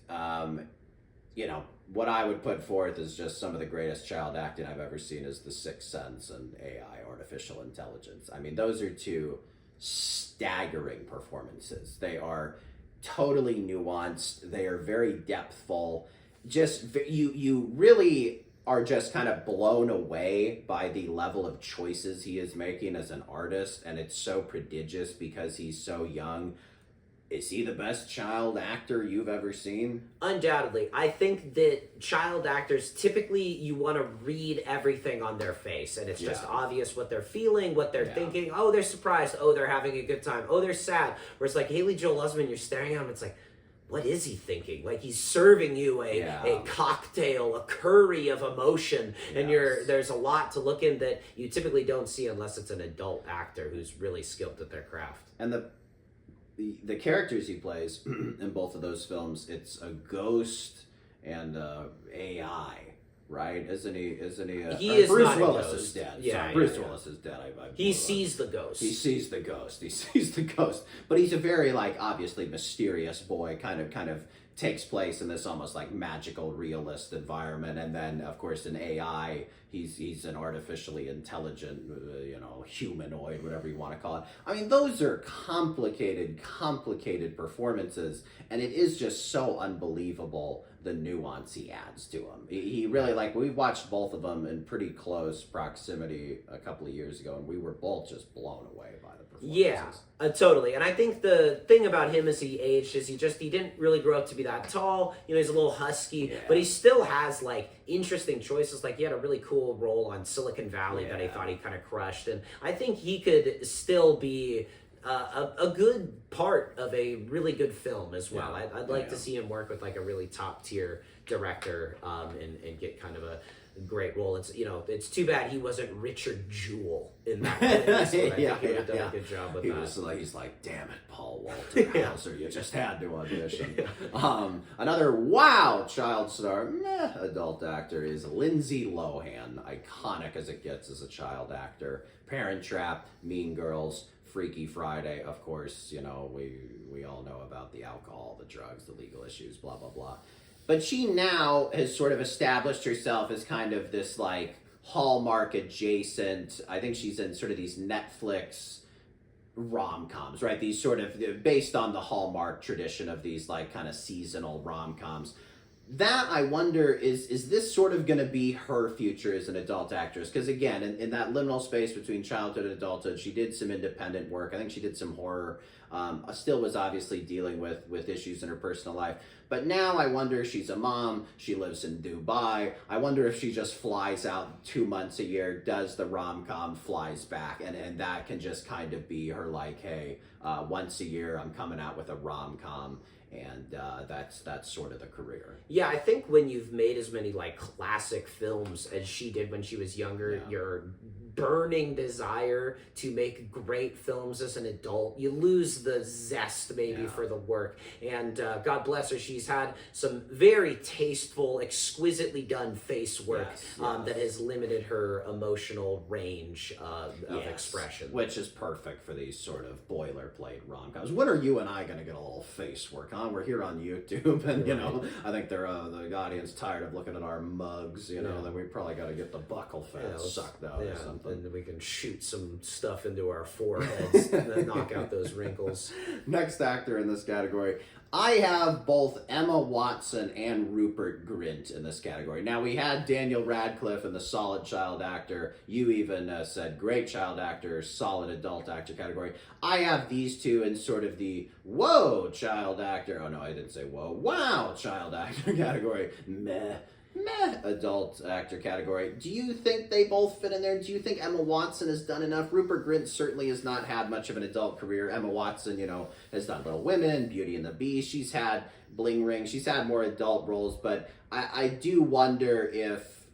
What I would put forth is just some of the greatest child acting I've ever seen is The Sixth Sense and AI, artificial intelligence. I mean, those are two staggering performances. They are totally nuanced. They are very depthful. You really are just kind of blown away by the level of choices he is making as an artist, and it's so prodigious because he's so young. Is he the best child actor you've ever seen? Undoubtedly. I think that child actors, typically you want to read everything on their face, and it's just obvious what they're feeling, what they're thinking. Oh, they're surprised. Oh, they're having a good time. Oh, they're sad. Whereas like Haley Joel Osment, you're staring at him, it's like, what is he thinking? Like he's serving you a cocktail, a curry of emotion, and there's a lot to look in that you typically don't see unless it's an adult actor who's really skilled at their craft. And the characters he plays in both of those films, it's a ghost and AI. Right? Isn't he? He is Bruce not a Willis ghost. is dead. Yeah, Sorry, yeah, Bruce yeah. Willis is dead. He sees the ghost. He sees the ghost. He sees the ghost. But he's a very obviously mysterious boy. Kind of takes place in this almost magical realist environment. And then of course in AI, he's an artificially intelligent, humanoid, whatever you want to call it. I mean, those are complicated performances, and it is just so unbelievable the nuance he adds to him. He really we watched both of them in pretty close proximity a couple of years ago, and we were both just blown away by the performances. Yeah, totally. And I think the thing about him as he aged is he didn't really grow up to be that tall. He's a little husky, but he still has interesting choices. He had a really cool role on Silicon Valley that I thought he kind of crushed, and I think he could still be a good part of a really good film as well. I'd like to see him work with a really top tier director and get kind of a great role. It's too bad he wasn't Richard Jewell in that movie. So I think he would have done a good job with that. He's like, damn it, Paul Walter Hauser, you just had to audition. Another child star, adult actor is Lindsay Lohan, iconic as it gets as a child actor. Parent Trap, Mean Girls, Freaky Friday, of course, we all know about the alcohol, the drugs, the legal issues, blah, blah, blah. But she now has sort of established herself as kind of this Hallmark adjacent, I think she's in sort of these Netflix rom-coms, right? These sort of, based on the Hallmark tradition of these kind of seasonal rom-coms. That, I wonder, is this sort of going to be her future as an adult actress? Because again, in that liminal space between childhood and adulthood, she did some independent work. I think she did some horror. Still was obviously dealing with issues in her personal life. But now I wonder, she's a mom, she lives in Dubai. I wonder if she just flies out 2 months a year, does the rom-com, flies back, and that can just kind of be her hey, once a year I'm coming out with a rom-com. And that's sort of the career. Yeah, I think when you've made as many classic films as she did when she was younger, your burning desire to make great films as an adult, you lose the zest maybe for the work. And God bless her, she's had some very tasteful, exquisitely done face work that has limited her emotional range of expression. Which is perfect for these sort of boilerplate rom-coms. When are you and I going to get a little face work on? We're here on YouTube, and I think they're the audience tired of looking at our mugs. Then we probably got to get the buckle fat sucked out or something. And we can shoot some stuff into our foreheads and then knock out those wrinkles. Next actor in this category, I have both Emma Watson and Rupert Grint in this category. Now, we had Daniel Radcliffe in the solid child actor. You even said great child actor, solid adult actor category. I have these two in sort of the whoa child actor. Oh, no, I didn't say whoa. Wow child actor category. Meh adult actor category. Do you think they both fit in there? Do you think Emma Watson has done enough? Rupert Grint certainly has not had much of an adult career. Emma Watson, has done Little Women, Beauty and the Beast. She's had Bling Ring. She's had more adult roles, but I do wonder if,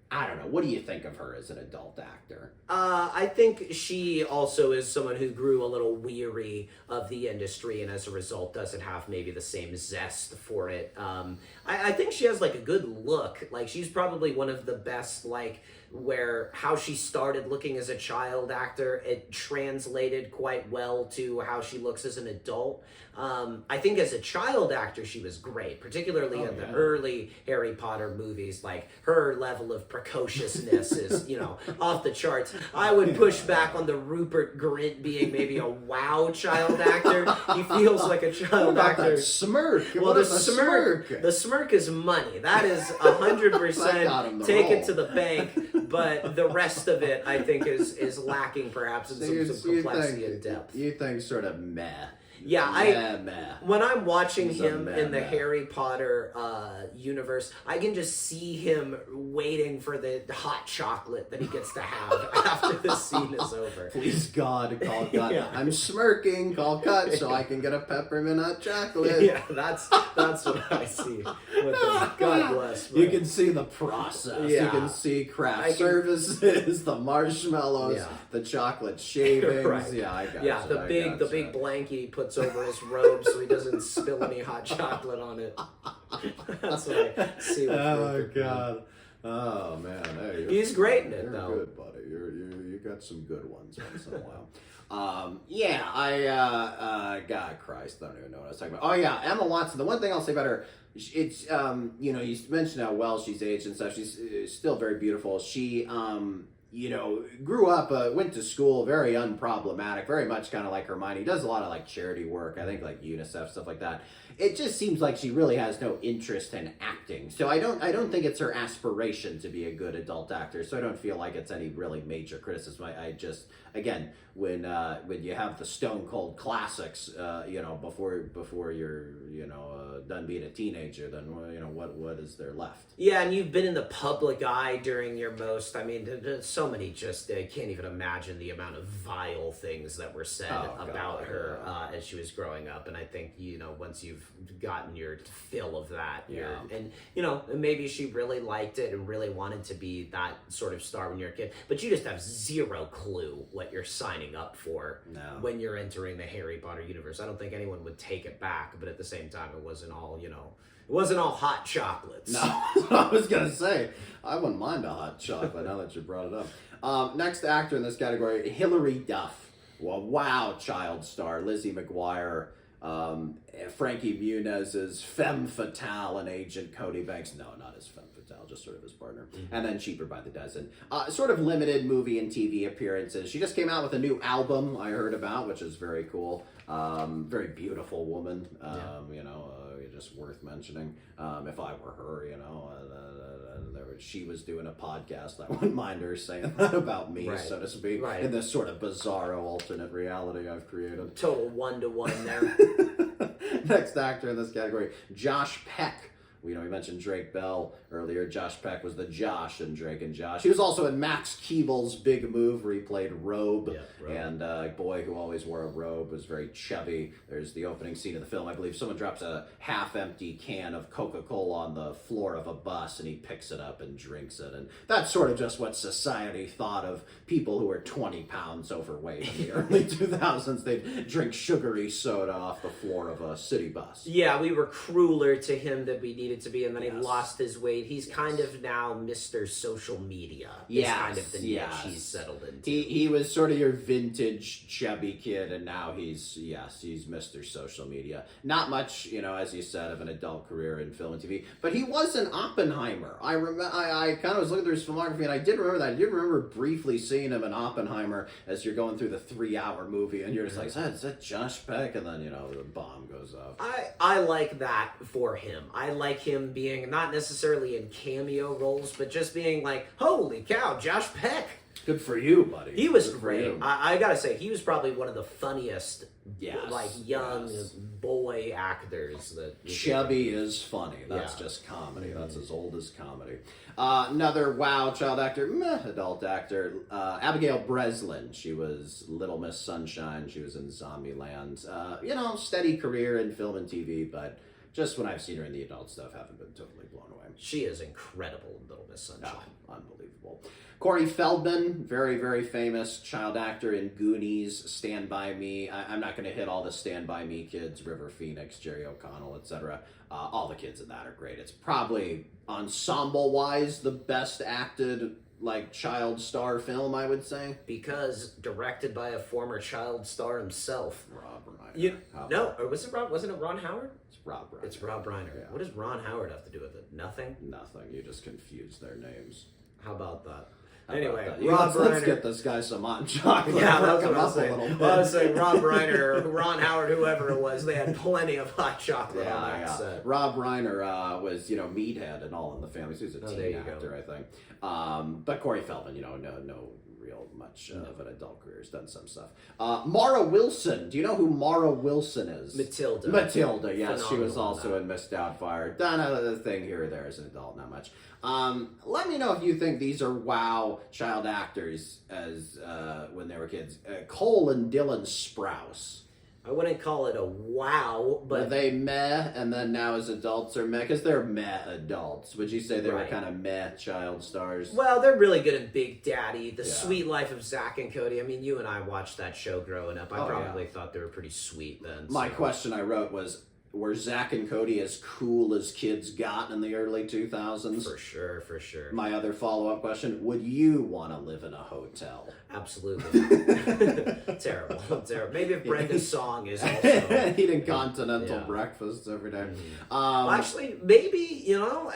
I don't know, what do you think of her as an adult actor? I think she also is someone who grew a little weary of the industry and as a result doesn't have maybe the same zest for it. I think she has a good look. She's probably one of the best, where how she started looking as a child actor, it translated quite well to how she looks as an adult. I think as a child actor, she was great, particularly in the early Harry Potter movies. Her level of precociousness is, off the charts. I would push back on the Rupert Grint being maybe a wow child actor. He feels like a child actor. That smirk. Well, the smirk is money. That is 100% take it to the bank. But the rest of it, I think, is lacking perhaps in some complexity and depth. You think sort of meh. Yeah, when I'm watching him in the Harry Potter universe, I can just see him waiting for the hot chocolate that he gets to have after the scene is over. Please God, call cut. I'm smirking, call cut, so I can get a peppermint hot chocolate. Yeah, that's what I see. God bless. You can see the process. Yeah. You can see craft services, the marshmallows, the chocolate shavings. Right. Yeah, I got the big blankie he puts puts over his robe so he doesn't spill any hot chocolate on it. That's what I see. Oh God. Oh man, hey, he's great in it you're though. Good buddy, you got some good ones once in a while. God Christ, I don't even know what I was talking about. Oh yeah, Emma Watson. The one thing I'll say about her, it's you know, you mentioned how well she's aged and stuff. She's still very beautiful. She you know, grew up, went to school, very unproblematic, very much kind of like Hermione. Does a lot of like charity work, I think like UNICEF, stuff like that. It just seems like she really has no interest in acting. So I don't think it's her aspiration to be a good adult actor. So I don't feel like it's any really major criticism. I just, again, when you have the Stone Cold classics, you know, before you're, you know, done being a teenager, then, you know, what is there left? Yeah, and you've been in the public eye during your most, I mean, there's so many just, I can't even imagine the amount of vile things that were said about her as she was growing up. And I think, you know, once you've gotten your fill of that, and, you know, maybe she really liked it and really wanted to be that sort of star when you're a kid, but you just have zero clue what you're signing up for when you're entering the Harry Potter universe. I don't think anyone would take it back, but at the same time, it wasn't all, you know, it wasn't all hot chocolates. No, I was going to say, I wouldn't mind a hot chocolate now that you brought it up. Next actor in this category, Hilary Duff. Well, wow, child star. Lizzie McGuire, Frankie Muniz's femme fatale and Agent Cody Banks. No, not his femme fatale, just sort of his partner. Mm-hmm. And then Cheaper by the Dozen. Sort of limited movie and TV appearances. She just came out with a new album I heard about, which is very cool. Very beautiful woman, you know, just worth mentioning. If I were her, you know, she was doing a podcast. I wouldn't mind her saying that about me, so to speak, in this sort of bizarro alternate reality I've created. Total 1-to-1 there. Next actor in this category, Josh Peck. You know, we mentioned Drake Bell earlier. Josh Peck was the Josh in Drake and Josh. He was also in Max Keeble's Big Move, where he played Robe. And a boy who always wore a robe, was very chubby. There's the opening scene of the film. I believe someone drops a half-empty can of Coca-Cola on the floor of a bus, and he picks it up and drinks it. And that's sort of just what society thought of people who were 20 pounds overweight in the early 2000s. They'd drink sugary soda off the floor of a city bus. Yeah, we were crueler to him than we needed to be, and then he lost his weight. He's kind of now Mr. Social Media. Is kind of the niche he's settled into. He was sort of your vintage chubby kid, and now he's Mr. Social Media. Not much, you know, as you said, of an adult career in film and TV, but he was an Oppenheimer. I kind of was looking through his filmography, and I did remember that. I did remember briefly seeing him in Oppenheimer as you're going through the 3-hour movie, and you're just like, is that Josh Peck? And then, you know, the bomb goes off. I like that for him. I like him being not necessarily in cameo roles, but just being like, holy cow, Josh Peck. Good for you, buddy. He was great. I gotta say, he was probably one of the funniest, young boy actors that. Chubby is funny. That's just comedy. That's as old as comedy. Another child actor, adult actor, Abigail Breslin. She was Little Miss Sunshine. She was in Zombieland. You know, steady career in film and TV, but just when I've seen her in the adult stuff, haven't been totally blown away. She is incredible in Little Miss Sunshine. Unbelievable. Corey Feldman, very, very famous child actor in Goonies, Stand By Me. I'm not going to hit all the Stand By Me kids, River Phoenix, Jerry O'Connell, etc. All the kids in that are great. It's probably, ensemble-wise, the best acted child star film, I would say. Because directed by a former child star himself. Rob Reiner. Or wasn't it Ron Howard? It's Rob Reiner. It's Rob Reiner. Yeah. What does Ron Howard have to do with it? Nothing? Nothing. You just confuse their names. How about that? Anyway, let's get this guy some hot chocolate. Yeah, that's what I was saying. I was saying Rob Reiner, Ron Howard, whoever it was, they had plenty of hot chocolate on that set. Rob Reiner was, Meathead and All in the Family. So he was a teen actor, I think. But Corey Feldman, no real much of an adult career. He's done some stuff. Mara Wilson. Do you know who Mara Wilson is? Matilda, yes. Phenomenal. She was also in Miss Doubtfire. Done a thing here or there as an adult, not much. Let me know if you think these are child actors as when they were kids. Cole and Dylan Sprouse. I wouldn't call it a wow, Were but they meh, and then now as adults are meh? Because they're meh adults. Would you say they were Right. kind of meh child stars? well, they're really good in Big Daddy, The Yeah. Sweet Life of Zack and Cody. I mean, you and I watched that show growing up. I Oh, probably thought they were pretty sweet then. My so. question I wrote was, were Zack and Cody as cool as kids got in the early 2000s? For sure, for sure. My other follow-up question, would you want to live in a hotel? Absolutely. Terrible. Terrible. Maybe if Brenda's song is also... Eating continental Yeah. breakfast every day. Well, actually, maybe, now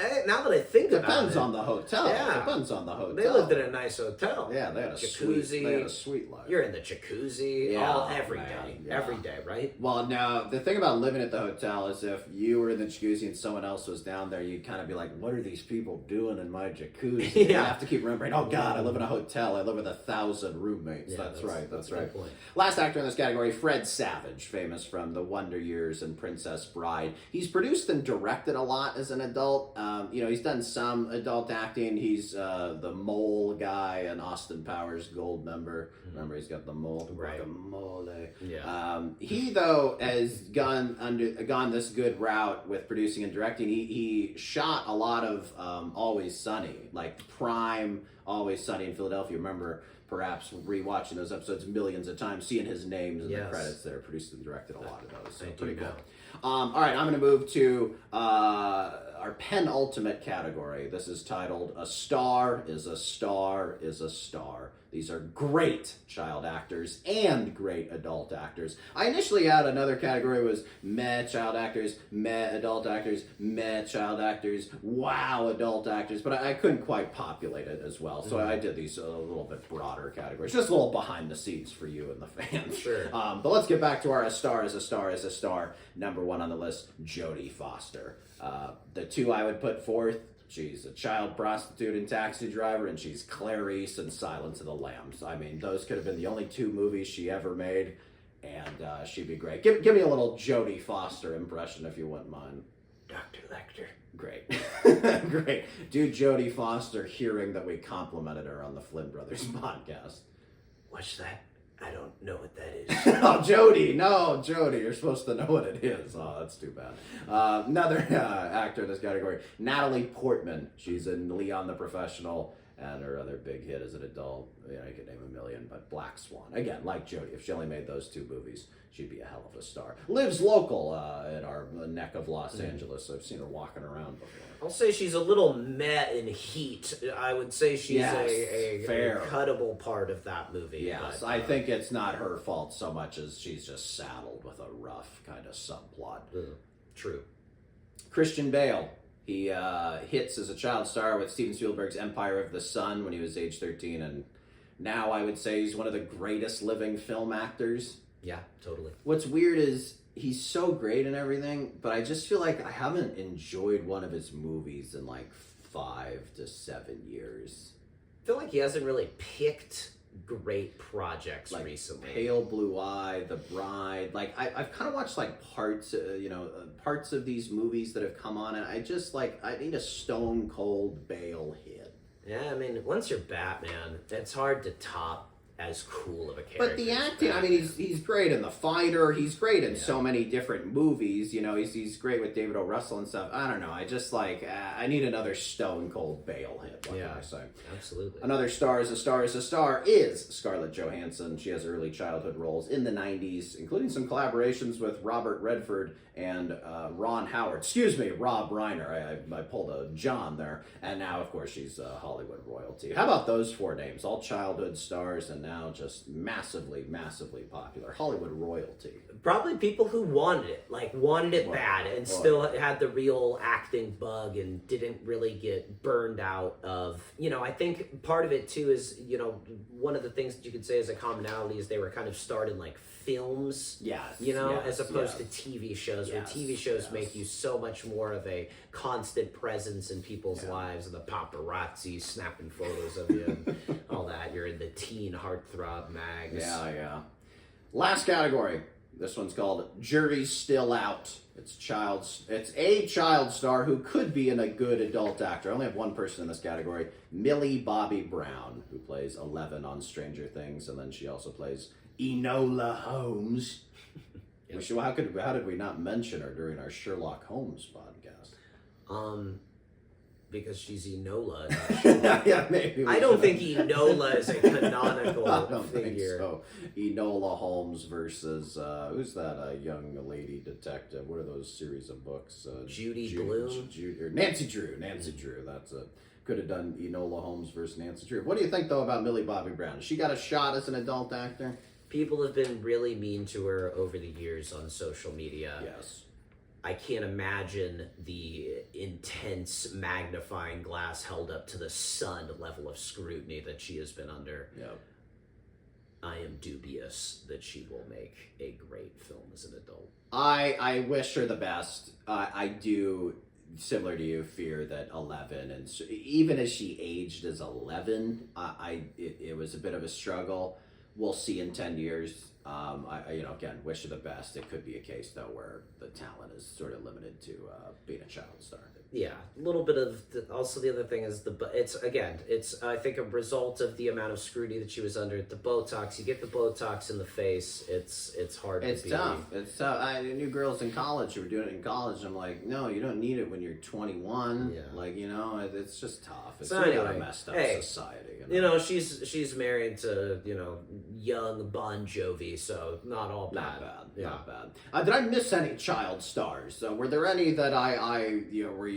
that I think about it... Depends on the hotel. Yeah. Depends on the hotel. They lived in a nice hotel. Yeah, they had a jacuzzi. sweet. They had a sweet life. You're in the jacuzzi Yeah, every man, day. yeah. Every day, right? Well, now the thing about living at the hotel is if you were in the jacuzzi and someone else was down there, you'd kind of be like, "What are these people doing in my jacuzzi?" Yeah. You have to keep remembering. Oh God, I live in a hotel. I live with 1,000 roommates. Yeah, that's right. That's a good right. point. Last actor in this category, Fred Savage, famous from The Wonder Years and Princess Bride. He's produced and directed a lot as an adult. He's done some adult acting. He's the mole guy in Austin Powers Goldmember. Remember, he's got the mole. Right. Guacamole. Yeah. He though has gone this good route with producing and directing. He shot a lot of Always Sunny, like prime Always Sunny in Philadelphia. Remember, perhaps rewatching those episodes millions of times, seeing his names in the Yes. credits there. Produced and directed a lot of those. So I pretty do cool. know. All right, I'm going to move to our penultimate category. This is titled "A Star is a Star is a Star." These are great child actors and great adult actors. I initially had another category was meh child actors, meh adult actors, meh child actors, wow adult actors, but I couldn't quite populate it as well. So I did these a little bit broader categories, just a little behind the scenes for you and the fans. Sure. But let's get back to our "A Star is a Star is a Star." Number one on the list, Jodie Foster. The two I would put forth, she's a child prostitute and taxi driver, and she's Clarice in Silence of the Lambs. I mean, those could have been the only two movies she ever made, and she'd be great. Give me a little Jodie Foster impression, if you wouldn't mind. Dr. Lecter. Great. Great. Do Jodie Foster hearing that we complimented her on the Flynn Brothers podcast. What's that? I don't know what that is. Oh, Jodie. No, Jodie. You're supposed to know what it is. Oh, that's too bad. Another actor in this category, Natalie Portman. She's in Leon the Professional, and her other big hit as an adult, you could name a million, but Black Swan. Again, like Jodie, if she only made those two movies, she'd be a hell of a star. Lives local in our neck of Los Angeles. I've seen her walking around before. I'll say she's a little meh in Heat. I would say she's Yes, a fair. cuttable part of that movie. Yes, but, I think it's not her fault so much as she's just saddled with a rough kind of subplot. True. Christian Bale. He hits as a child star with Steven Spielberg's Empire of the Sun when he was age 13, and now I would say he's one of the greatest living film actors. Yeah, totally. What's weird is he's so great and everything, but I just feel like I haven't enjoyed one of his movies in like 5 to 7 years. I feel like he hasn't really picked great projects Like recently. Pale Blue Eye, The Bride. Like I've kind of watched like parts of these movies that have come on, and I just I need a stone cold Bale hit. Yeah, I mean, once you're Batman, it's hard to top as cool of a character. But the as acting, I Batman. mean, he's great in The Fighter. He's great in so many different movies. He's great with David O. Russell and stuff. I don't know. I just I need another stone cold Bale hit. What can I say? Absolutely. Another star is a star is a star is Scarlett Johansson. She has early childhood roles in the 90s, including some collaborations with Robert Redford and Ron Howard. Excuse me, Rob Reiner. I pulled a John there. And now, of course, she's Hollywood royalty. How about those four names? All childhood stars and now just massively, massively popular. Hollywood royalty. Probably people who wanted it bad, and still had the real acting bug and didn't really get burned out of, I think part of it too is, one of the things that you could say as a commonality is they were kind of started like films, Yes. as opposed to TV shows, where TV shows make you so much more of a constant presence in people's lives, and the paparazzi snapping photos of you and all that. You're in the teen heartthrob mags. Yeah. Last category. This one's called Jury's Still Out. It's a child star who could be a good adult actor. I only have one person in this category, Millie Bobby Brown, who plays 11 on Stranger Things, and then she also plays Enola Holmes. How did we not mention her during our Sherlock Holmes podcast? Because she's Enola. Not Sherlock. Yeah, maybe. I don't think Enola is a canonical I don't figure. think so. Enola Holmes versus who's that young lady detective? What are those series of books? Judy Blume? Or Nancy Drew. Nancy Drew. That's a could have done Enola Holmes versus Nancy Drew. What do you think though about Millie Bobby Brown? She got a shot as an adult actor. People have been really mean to her over the years on social media. Yes. I can't imagine the intense magnifying glass held up to the sun level of scrutiny that she has been under. Yep. I am dubious that she will make a great film as an adult. I wish her the best. I do, similar to you, fear that 11, and so, even as she aged as 11, it was a bit of a struggle. We'll see in 10 years. Again, wish her the best. It could be a case, though, where the talent is sort of limited to being a child star. Yeah, a little bit of also the other thing is it's I think a result of the amount of scrutiny that she was under. The Botox, you get the Botox in the face, it's hard to beat. It's tough. I knew girls in college who were doing it in college. I'm like, no, you don't need it when you're 21. Yeah. Like, it's just tough. It's So really anyway, a messed up society. She's married to young Bon Jovi, so not all bad. Not bad. Did I miss any child stars? Were there any that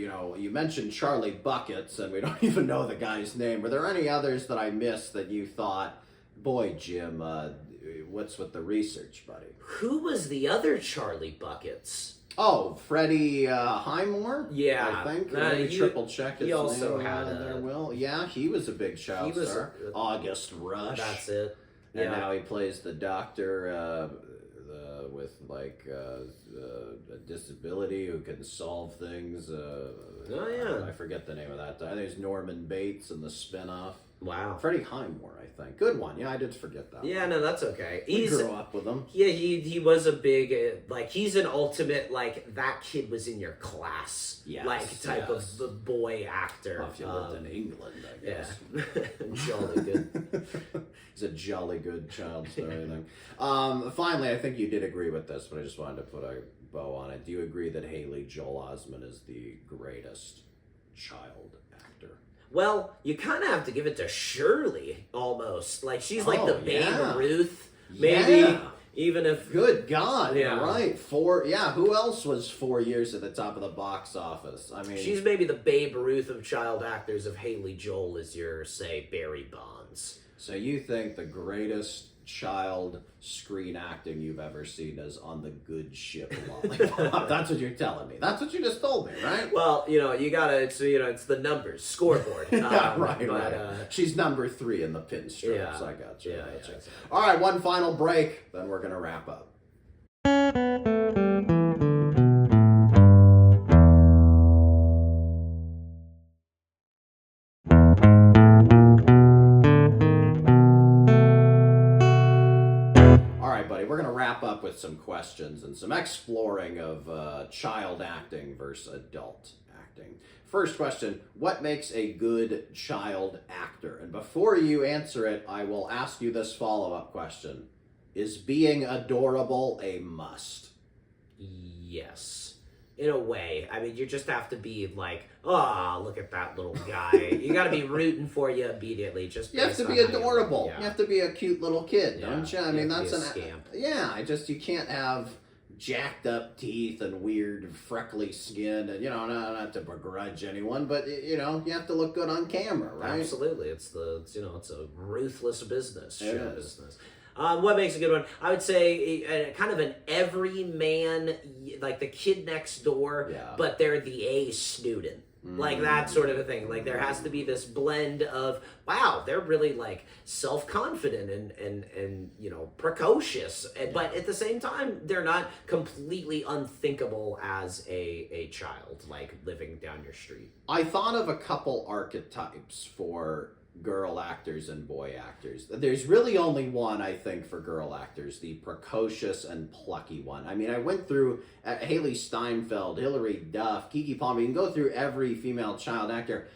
you mentioned Charlie Buckets, and we don't even know the guy's name. Were there any others that I missed that you thought, boy, Jim, what's with the research, buddy? Who was the other Charlie Buckets? Oh, Freddie Highmore? Yeah. I think. Let me triple check his he also name had there, Will. Yeah, he was a big child star. August Rush. That's it. And now he plays the doctor with a disability who can solve things. I forget the name of that. I think it's Norman Bates in the spinoff. Wow. Freddie Highmore, I think. Good one. Yeah, I did forget that. Yeah, no, that's okay. We grew up with him. Yeah, he was a big he's an ultimate that kid was in your class. Yes, type of the boy actor. Well, if you lived in England, I guess. Yeah. Jolly good. He's a jolly good child star, I think. Finally, I think you did agree with this, but I just wanted to put a bow on it. Do you agree that Haley Joel Osment is the greatest child actor? Well, you kind of have to give it to Shirley, almost. She's like the Babe Ruth, maybe. Yeah. Even if... Good God, yeah. You're right. Who else was 4 years at the top of the box office? I mean... She's maybe the Babe Ruth of child actors. If Haley Joel is your, say, Barry Bonds. So you think the greatest child screen acting you've ever seen is On the Good Ship Lollipop? That's what you're telling me. That's what you just told me, right? Well, you gotta, it's the numbers, scoreboard. Right. She's number 3 in the pin strips. Yeah. I got you. Yeah, Exactly. exactly. All right, one final break, then we're going to wrap up. We're going to wrap up with some questions and some exploring of child acting versus adult acting. First question, what makes a good child actor? And before you answer it, I will ask you this follow-up question. Is being adorable a must? Yes. In a way. I mean, you just have to be look at that little guy. You got to be rooting for you immediately. You have to be adorable. You have to be a cute little kid, don't you? I mean, that's a scamp. Yeah, you can't have jacked up teeth and weird freckly skin, and not to begrudge anyone, but you have to look good on camera, right? Absolutely. It's a ruthless business, show business. What makes a good one? I would say kind of an everyman, like the kid next door, but they're the A student. Like that sort of a thing. There has to be this blend of, wow, they're really self-confident and precocious, but at the same time, they're not completely unthinkable as a child, living down your street. I thought of a couple archetypes for girl actors and boy actors. There's really only one, I think, for girl actors, the precocious and plucky one. I mean, I went through Haley Steinfeld, Hilary Duff, Keke Palmer. You can go through every female child actor.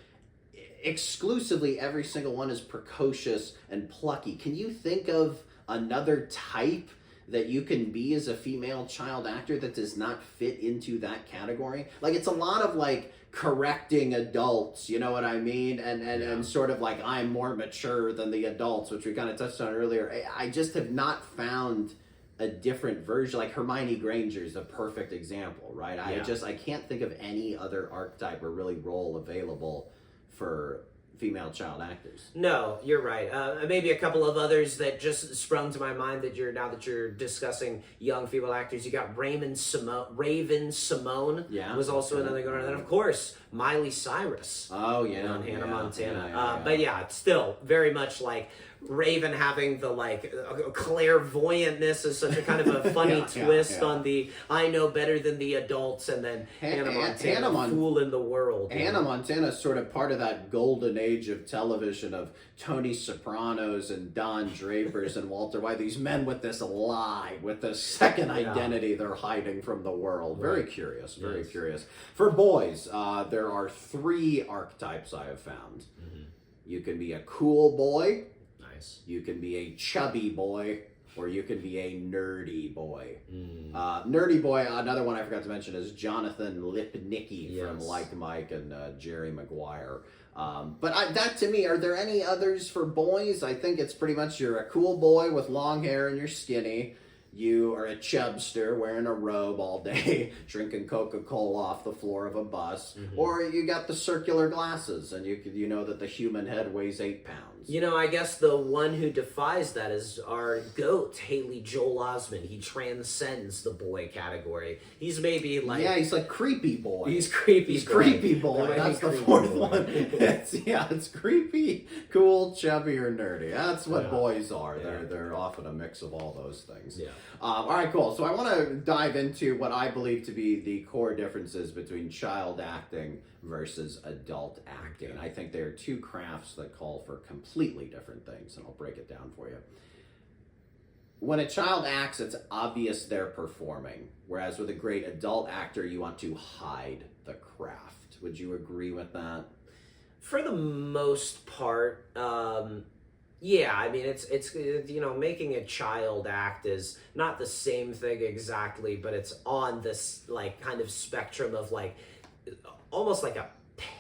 Exclusively, every single one is precocious and plucky. Can you think of another type that you can be as a female child actor that does not fit into that category. Like, it's a lot of like correcting adults, you know what I mean? And sort of like, I'm more mature than the adults, which we kind of touched on earlier. I just have not found a different version. Like, Hermione Granger is a perfect example, right? I can't think of any other archetype or really role available for female child actors. No, you're right. Maybe a couple of others that just sprung to my mind that you're discussing young female actors. You got Raven Simone. Was also another good one. And then of course Miley Cyrus. Oh yeah, on Hannah Montana. Yeah. But yeah, it's still very much like Raven having the like clairvoyantness is such a kind of a funny twist on the I know better than the adults, and then Hannah Montana fooling the world. Hannah Montana is sort of part of that golden age of television of Tony Sopranos and Don Drapers and Walter White. These men with this lie, with this second identity they're hiding from the world. Very curious, very curious. For boys, there are 3 archetypes I have found. You can be a cool boy. You can be a chubby boy, or you can be a nerdy boy. Nerdy boy, another one I forgot to mention is Jonathan Lipnicki from Like Mike and Jerry Maguire. But that to me, are there any others for boys? I think it's pretty much you're a cool boy with long hair and you're skinny. You are a chubster wearing a robe all day, drinking Coca-Cola off the floor of a bus. Or you got the circular glasses, and you know that the human head weighs 8 pounds. You know, I guess the one who defies that is our GOAT, Haley Joel Osment. He transcends the boy category. He's maybe like... Yeah, he's like creepy boy. He's creepy He's creepy boy. That's the 4th one. It's creepy, cool, chubby, or nerdy. That's what boys are. They're often a mix of all those things. All right, cool. So I want to dive into what I believe to be the core differences between child acting versus adult acting. I think they are 2 crafts that call for completely different things, and I'll break it down for you. When a child acts, it's obvious they're performing, whereas with a great adult actor, you want to hide the craft. Would you agree with that? For the most part, yeah, I mean, it's you know, making a child act is not the same thing exactly, but it's on this like kind of spectrum of like almost like a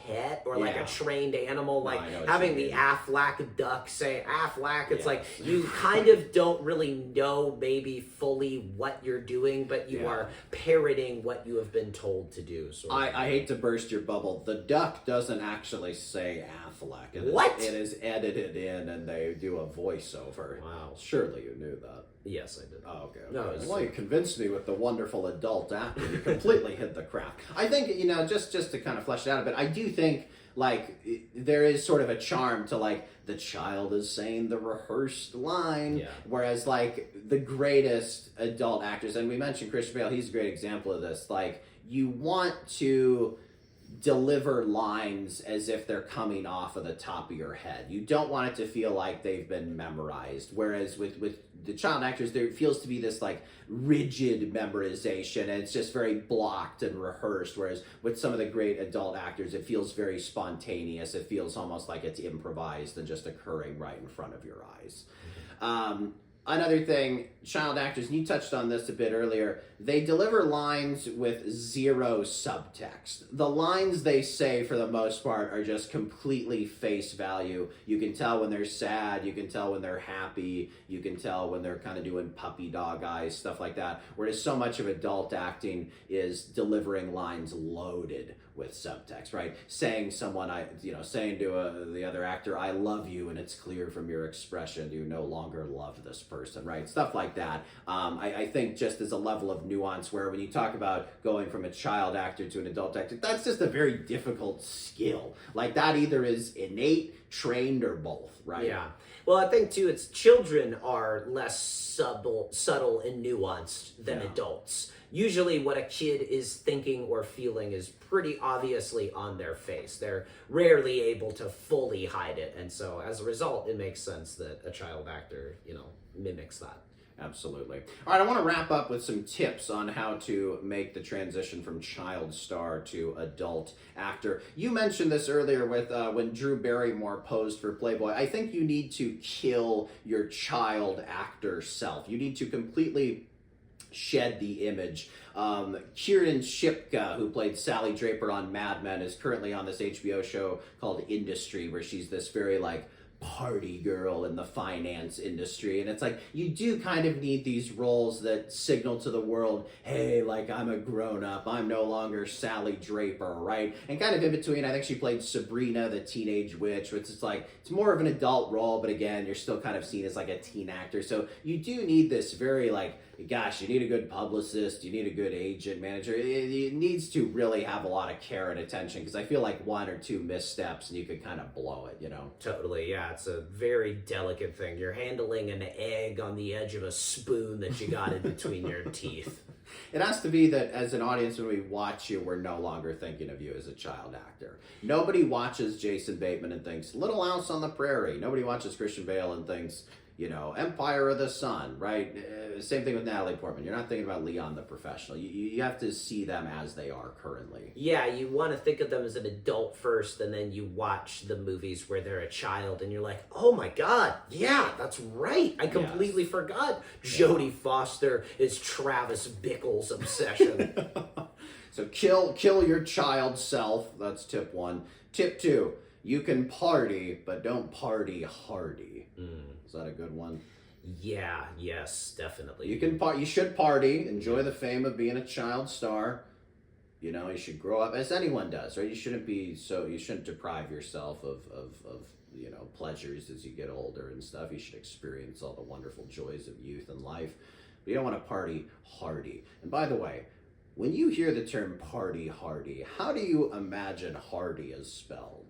pet or like a trained animal, like having the Aflac duck say Aflac. It's like you kind of don't really know maybe fully what you're doing, but you are parroting what you have been told to do. I hate to burst your bubble. The duck doesn't actually say Aflac. It is edited in, and they do a voiceover. Wow. Surely you knew that. Yes, I did. Oh, okay. No, well, you convinced me with the wonderful adult acting. You completely hid the craft. I think, you know, just to kind of flesh it out a bit, I do think, like, there is sort of a charm to, like, the child is saying the rehearsed line, whereas, like, the greatest adult actors, and we mentioned Christian Bale, he's a great example of this, like, you want to deliver lines as if they're coming off of the top of your head. You don't want it to feel like they've been memorized. Whereas with the child actors, there feels to be this like rigid memorization, and it's just very blocked and rehearsed. Whereas with some of the great adult actors, it feels very spontaneous. It feels almost like it's improvised and just occurring right in front of your eyes. Another thing, child actors, and you touched on this a bit earlier, they deliver lines with 0 subtext. The lines they say, for the most part, are just completely face value. You can tell when they're sad, you can tell when they're happy, you can tell when they're kind of doing puppy dog eyes, stuff like that. Whereas so much of adult acting is delivering lines loaded with subtext, right? Saying to the other actor, I love you, and it's clear from your expression you no longer love this person, right? Stuff like that. I think just as a level of nuance where when you talk about going from a child actor to an adult actor, that's just a very difficult skill. Like that either is innate, trained, or both, right? Yeah. Well, I think too, it's children are less subtle and nuanced than adults. Usually what a kid is thinking or feeling is pretty obviously on their face. They're rarely able to fully hide it. And so as a result, it makes sense that a child actor, mimics that. Absolutely. All right, I want to wrap up with some tips on how to make the transition from child star to adult actor. You mentioned this earlier with when Drew Barrymore posed for Playboy. I think you need to kill your child actor self. You need to completely shed the image. Kieran Shipka, who played Sally Draper on Mad Men, is currently on this HBO show called Industry, where she's this very like party girl in the finance industry. And it's like, you do kind of need these roles that signal to the world, hey, like, I'm a grown-up, I'm no longer Sally Draper, right? And kind of in between, I think she played Sabrina the Teenage Witch, which is like, it's more of an adult role, but again, you're still kind of seen as like a teen actor. So you do need this very like, gosh, you need a good publicist, you need a good agent, manager. It needs to really have a lot of care and attention, because I feel like one or two missteps and you could kind of blow it, you know? Totally, yeah. It's a very delicate thing. You're handling an egg on the edge of a spoon that you got in between your teeth. It has to be that as an audience, when we watch you, we're no longer thinking of you as a child actor. Nobody watches Jason Bateman and thinks, Little House on the Prairie. Nobody watches Christian Bale and thinks, you know, Empire of the Sun, right? Same thing with Natalie Portman. You're not thinking about Leon the Professional. You have to see them as they are currently. Yeah, you want to think of them as an adult first, and then you watch the movies where they're a child, and you're like, oh my god, yeah, that's right. I completely forgot Jodie Foster is Travis Bickle's obsession. So kill your child self. That's tip one. Tip two, you can party, but don't party hardy. Is that a good one? Yeah, yes, definitely. You should party, enjoy the fame of being a child star. You know, you should grow up as anyone does, right? You shouldn't deprive yourself of you know, pleasures as you get older and stuff. You should experience all the wonderful joys of youth and life. But you don't want to party hardy. And by the way, when you hear the term party hardy, how do you imagine hardy is spelled?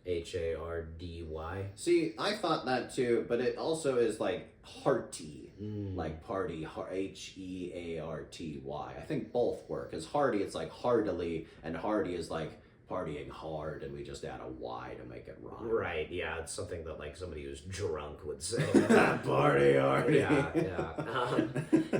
Hardy. See, I thought that too, but it also is like hearty, like party, Hearty. I think both work. As hardy, it's like heartily, and hardy is like partying hard, and we just add a Y to make it rhyme. Right, yeah, it's something that like somebody who's drunk would say. Party hardy.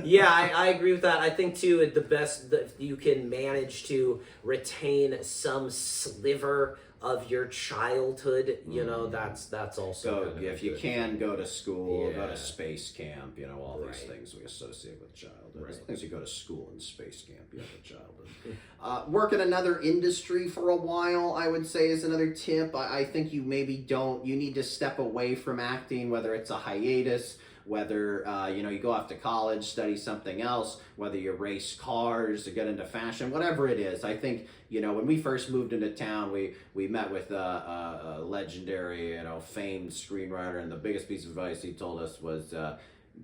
Yeah, I agree with that. I think too, the best that you can manage to retain some sliver of your childhood, you know, that's also if you can, go to school, go Yeah. to space camp, you know, all these Right. things we associate with childhood. Right. As long as you go to school and space camp, you have a childhood. Work in another industry for a while, I would say, is another tip. I think you need to step away from acting, whether it's a hiatus, whether you know, you go off to college, study something else, whether you race cars or get into fashion, whatever it is. I think, you know, when we first moved into town, we met with a legendary, you know, famed screenwriter, and the biggest piece of advice he told us was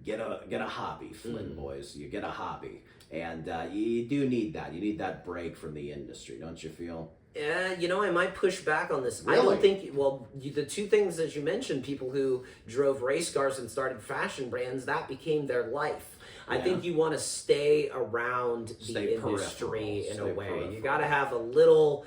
get a hobby, Flynn Boys. You get a hobby, and you do need that. You need that break from the industry, don't you feel? Yeah, you know, I might push back on this. Really? I don't think, the two things that you mentioned, people who drove race cars and started fashion brands, that became their life. I think you want to stay around the industry in a way. You got to have a little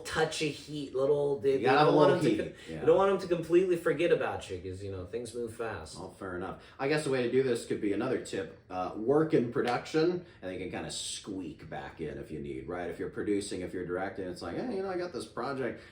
touch of heat, you don't want them to completely forget about you, because, you know, things move fast. Oh, fair enough. I guess the way to do this could be another tip. Work in production, and you can kind of squeak back in if you need, right? If you're producing, if you're directing, it's like, hey, you know, I got this project.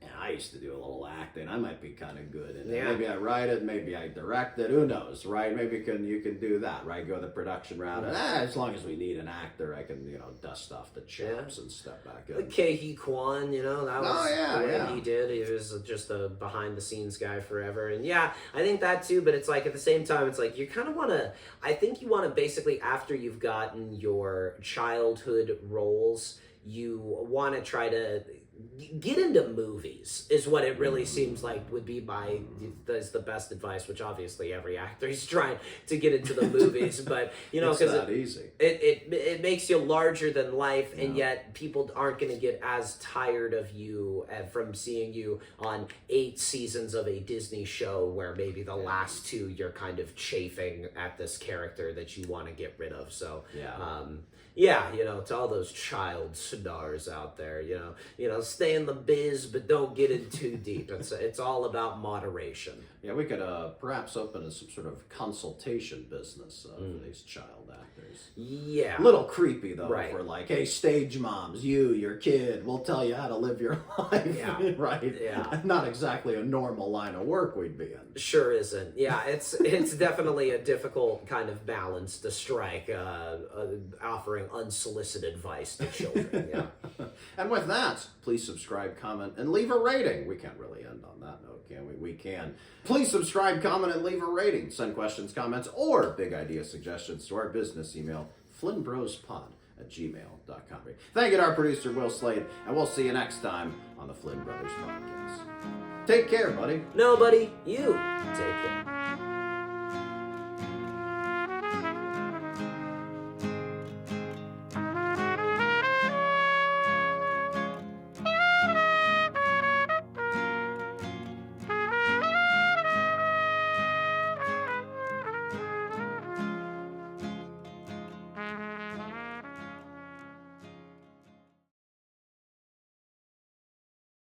And I used to do a little acting. I might be kind of good in it. Yeah. Maybe I write it, maybe I direct it. Who knows, right? Maybe you can do that, right? Go the production route. And, as long as we need an actor, I can, you know, dust off the chops and step back in. Ke Kwan, you know, that was the way yeah. he did. He was just a behind-the-scenes guy forever. And yeah, I think that too, but it's like, at the same time, it's like, you kind of want to, I think you want to basically, after you've gotten your childhood roles, you want to try to get into movies, is what it really seems like would be that's the best advice, which obviously every actor is trying to get into the movies, but you know, because it makes you larger than life, and yet people aren't going to get as tired of you from seeing you on 8 seasons of a Disney show where maybe the last 2 you're kind of chafing at this character that you want to get rid of. So yeah, you know, to all those child stars out there, you know, stay in the biz, but don't get in too deep. It's all about moderation. Yeah, we could perhaps open some sort of consultation business for these child actors. Yeah. A little creepy, though, Right. if we're like, hey, stage moms, your kid, we'll tell you how to live your life. Yeah. Right? Yeah. Not exactly a normal line of work we'd be in. Sure isn't. Yeah, it's definitely a difficult kind of balance to strike, offering unsolicited advice to children. Yeah. And with that, please subscribe, comment, and leave a rating. We can't really end on that note, can we? We can. Please subscribe, comment, and leave a rating. Send questions, comments, or big idea suggestions to our business email, flynnbrospod@gmail.com. Thank you to our producer, Will Slade, and we'll see you next time on the Flynn Brothers Podcast. Take care, buddy. No, buddy, you take care.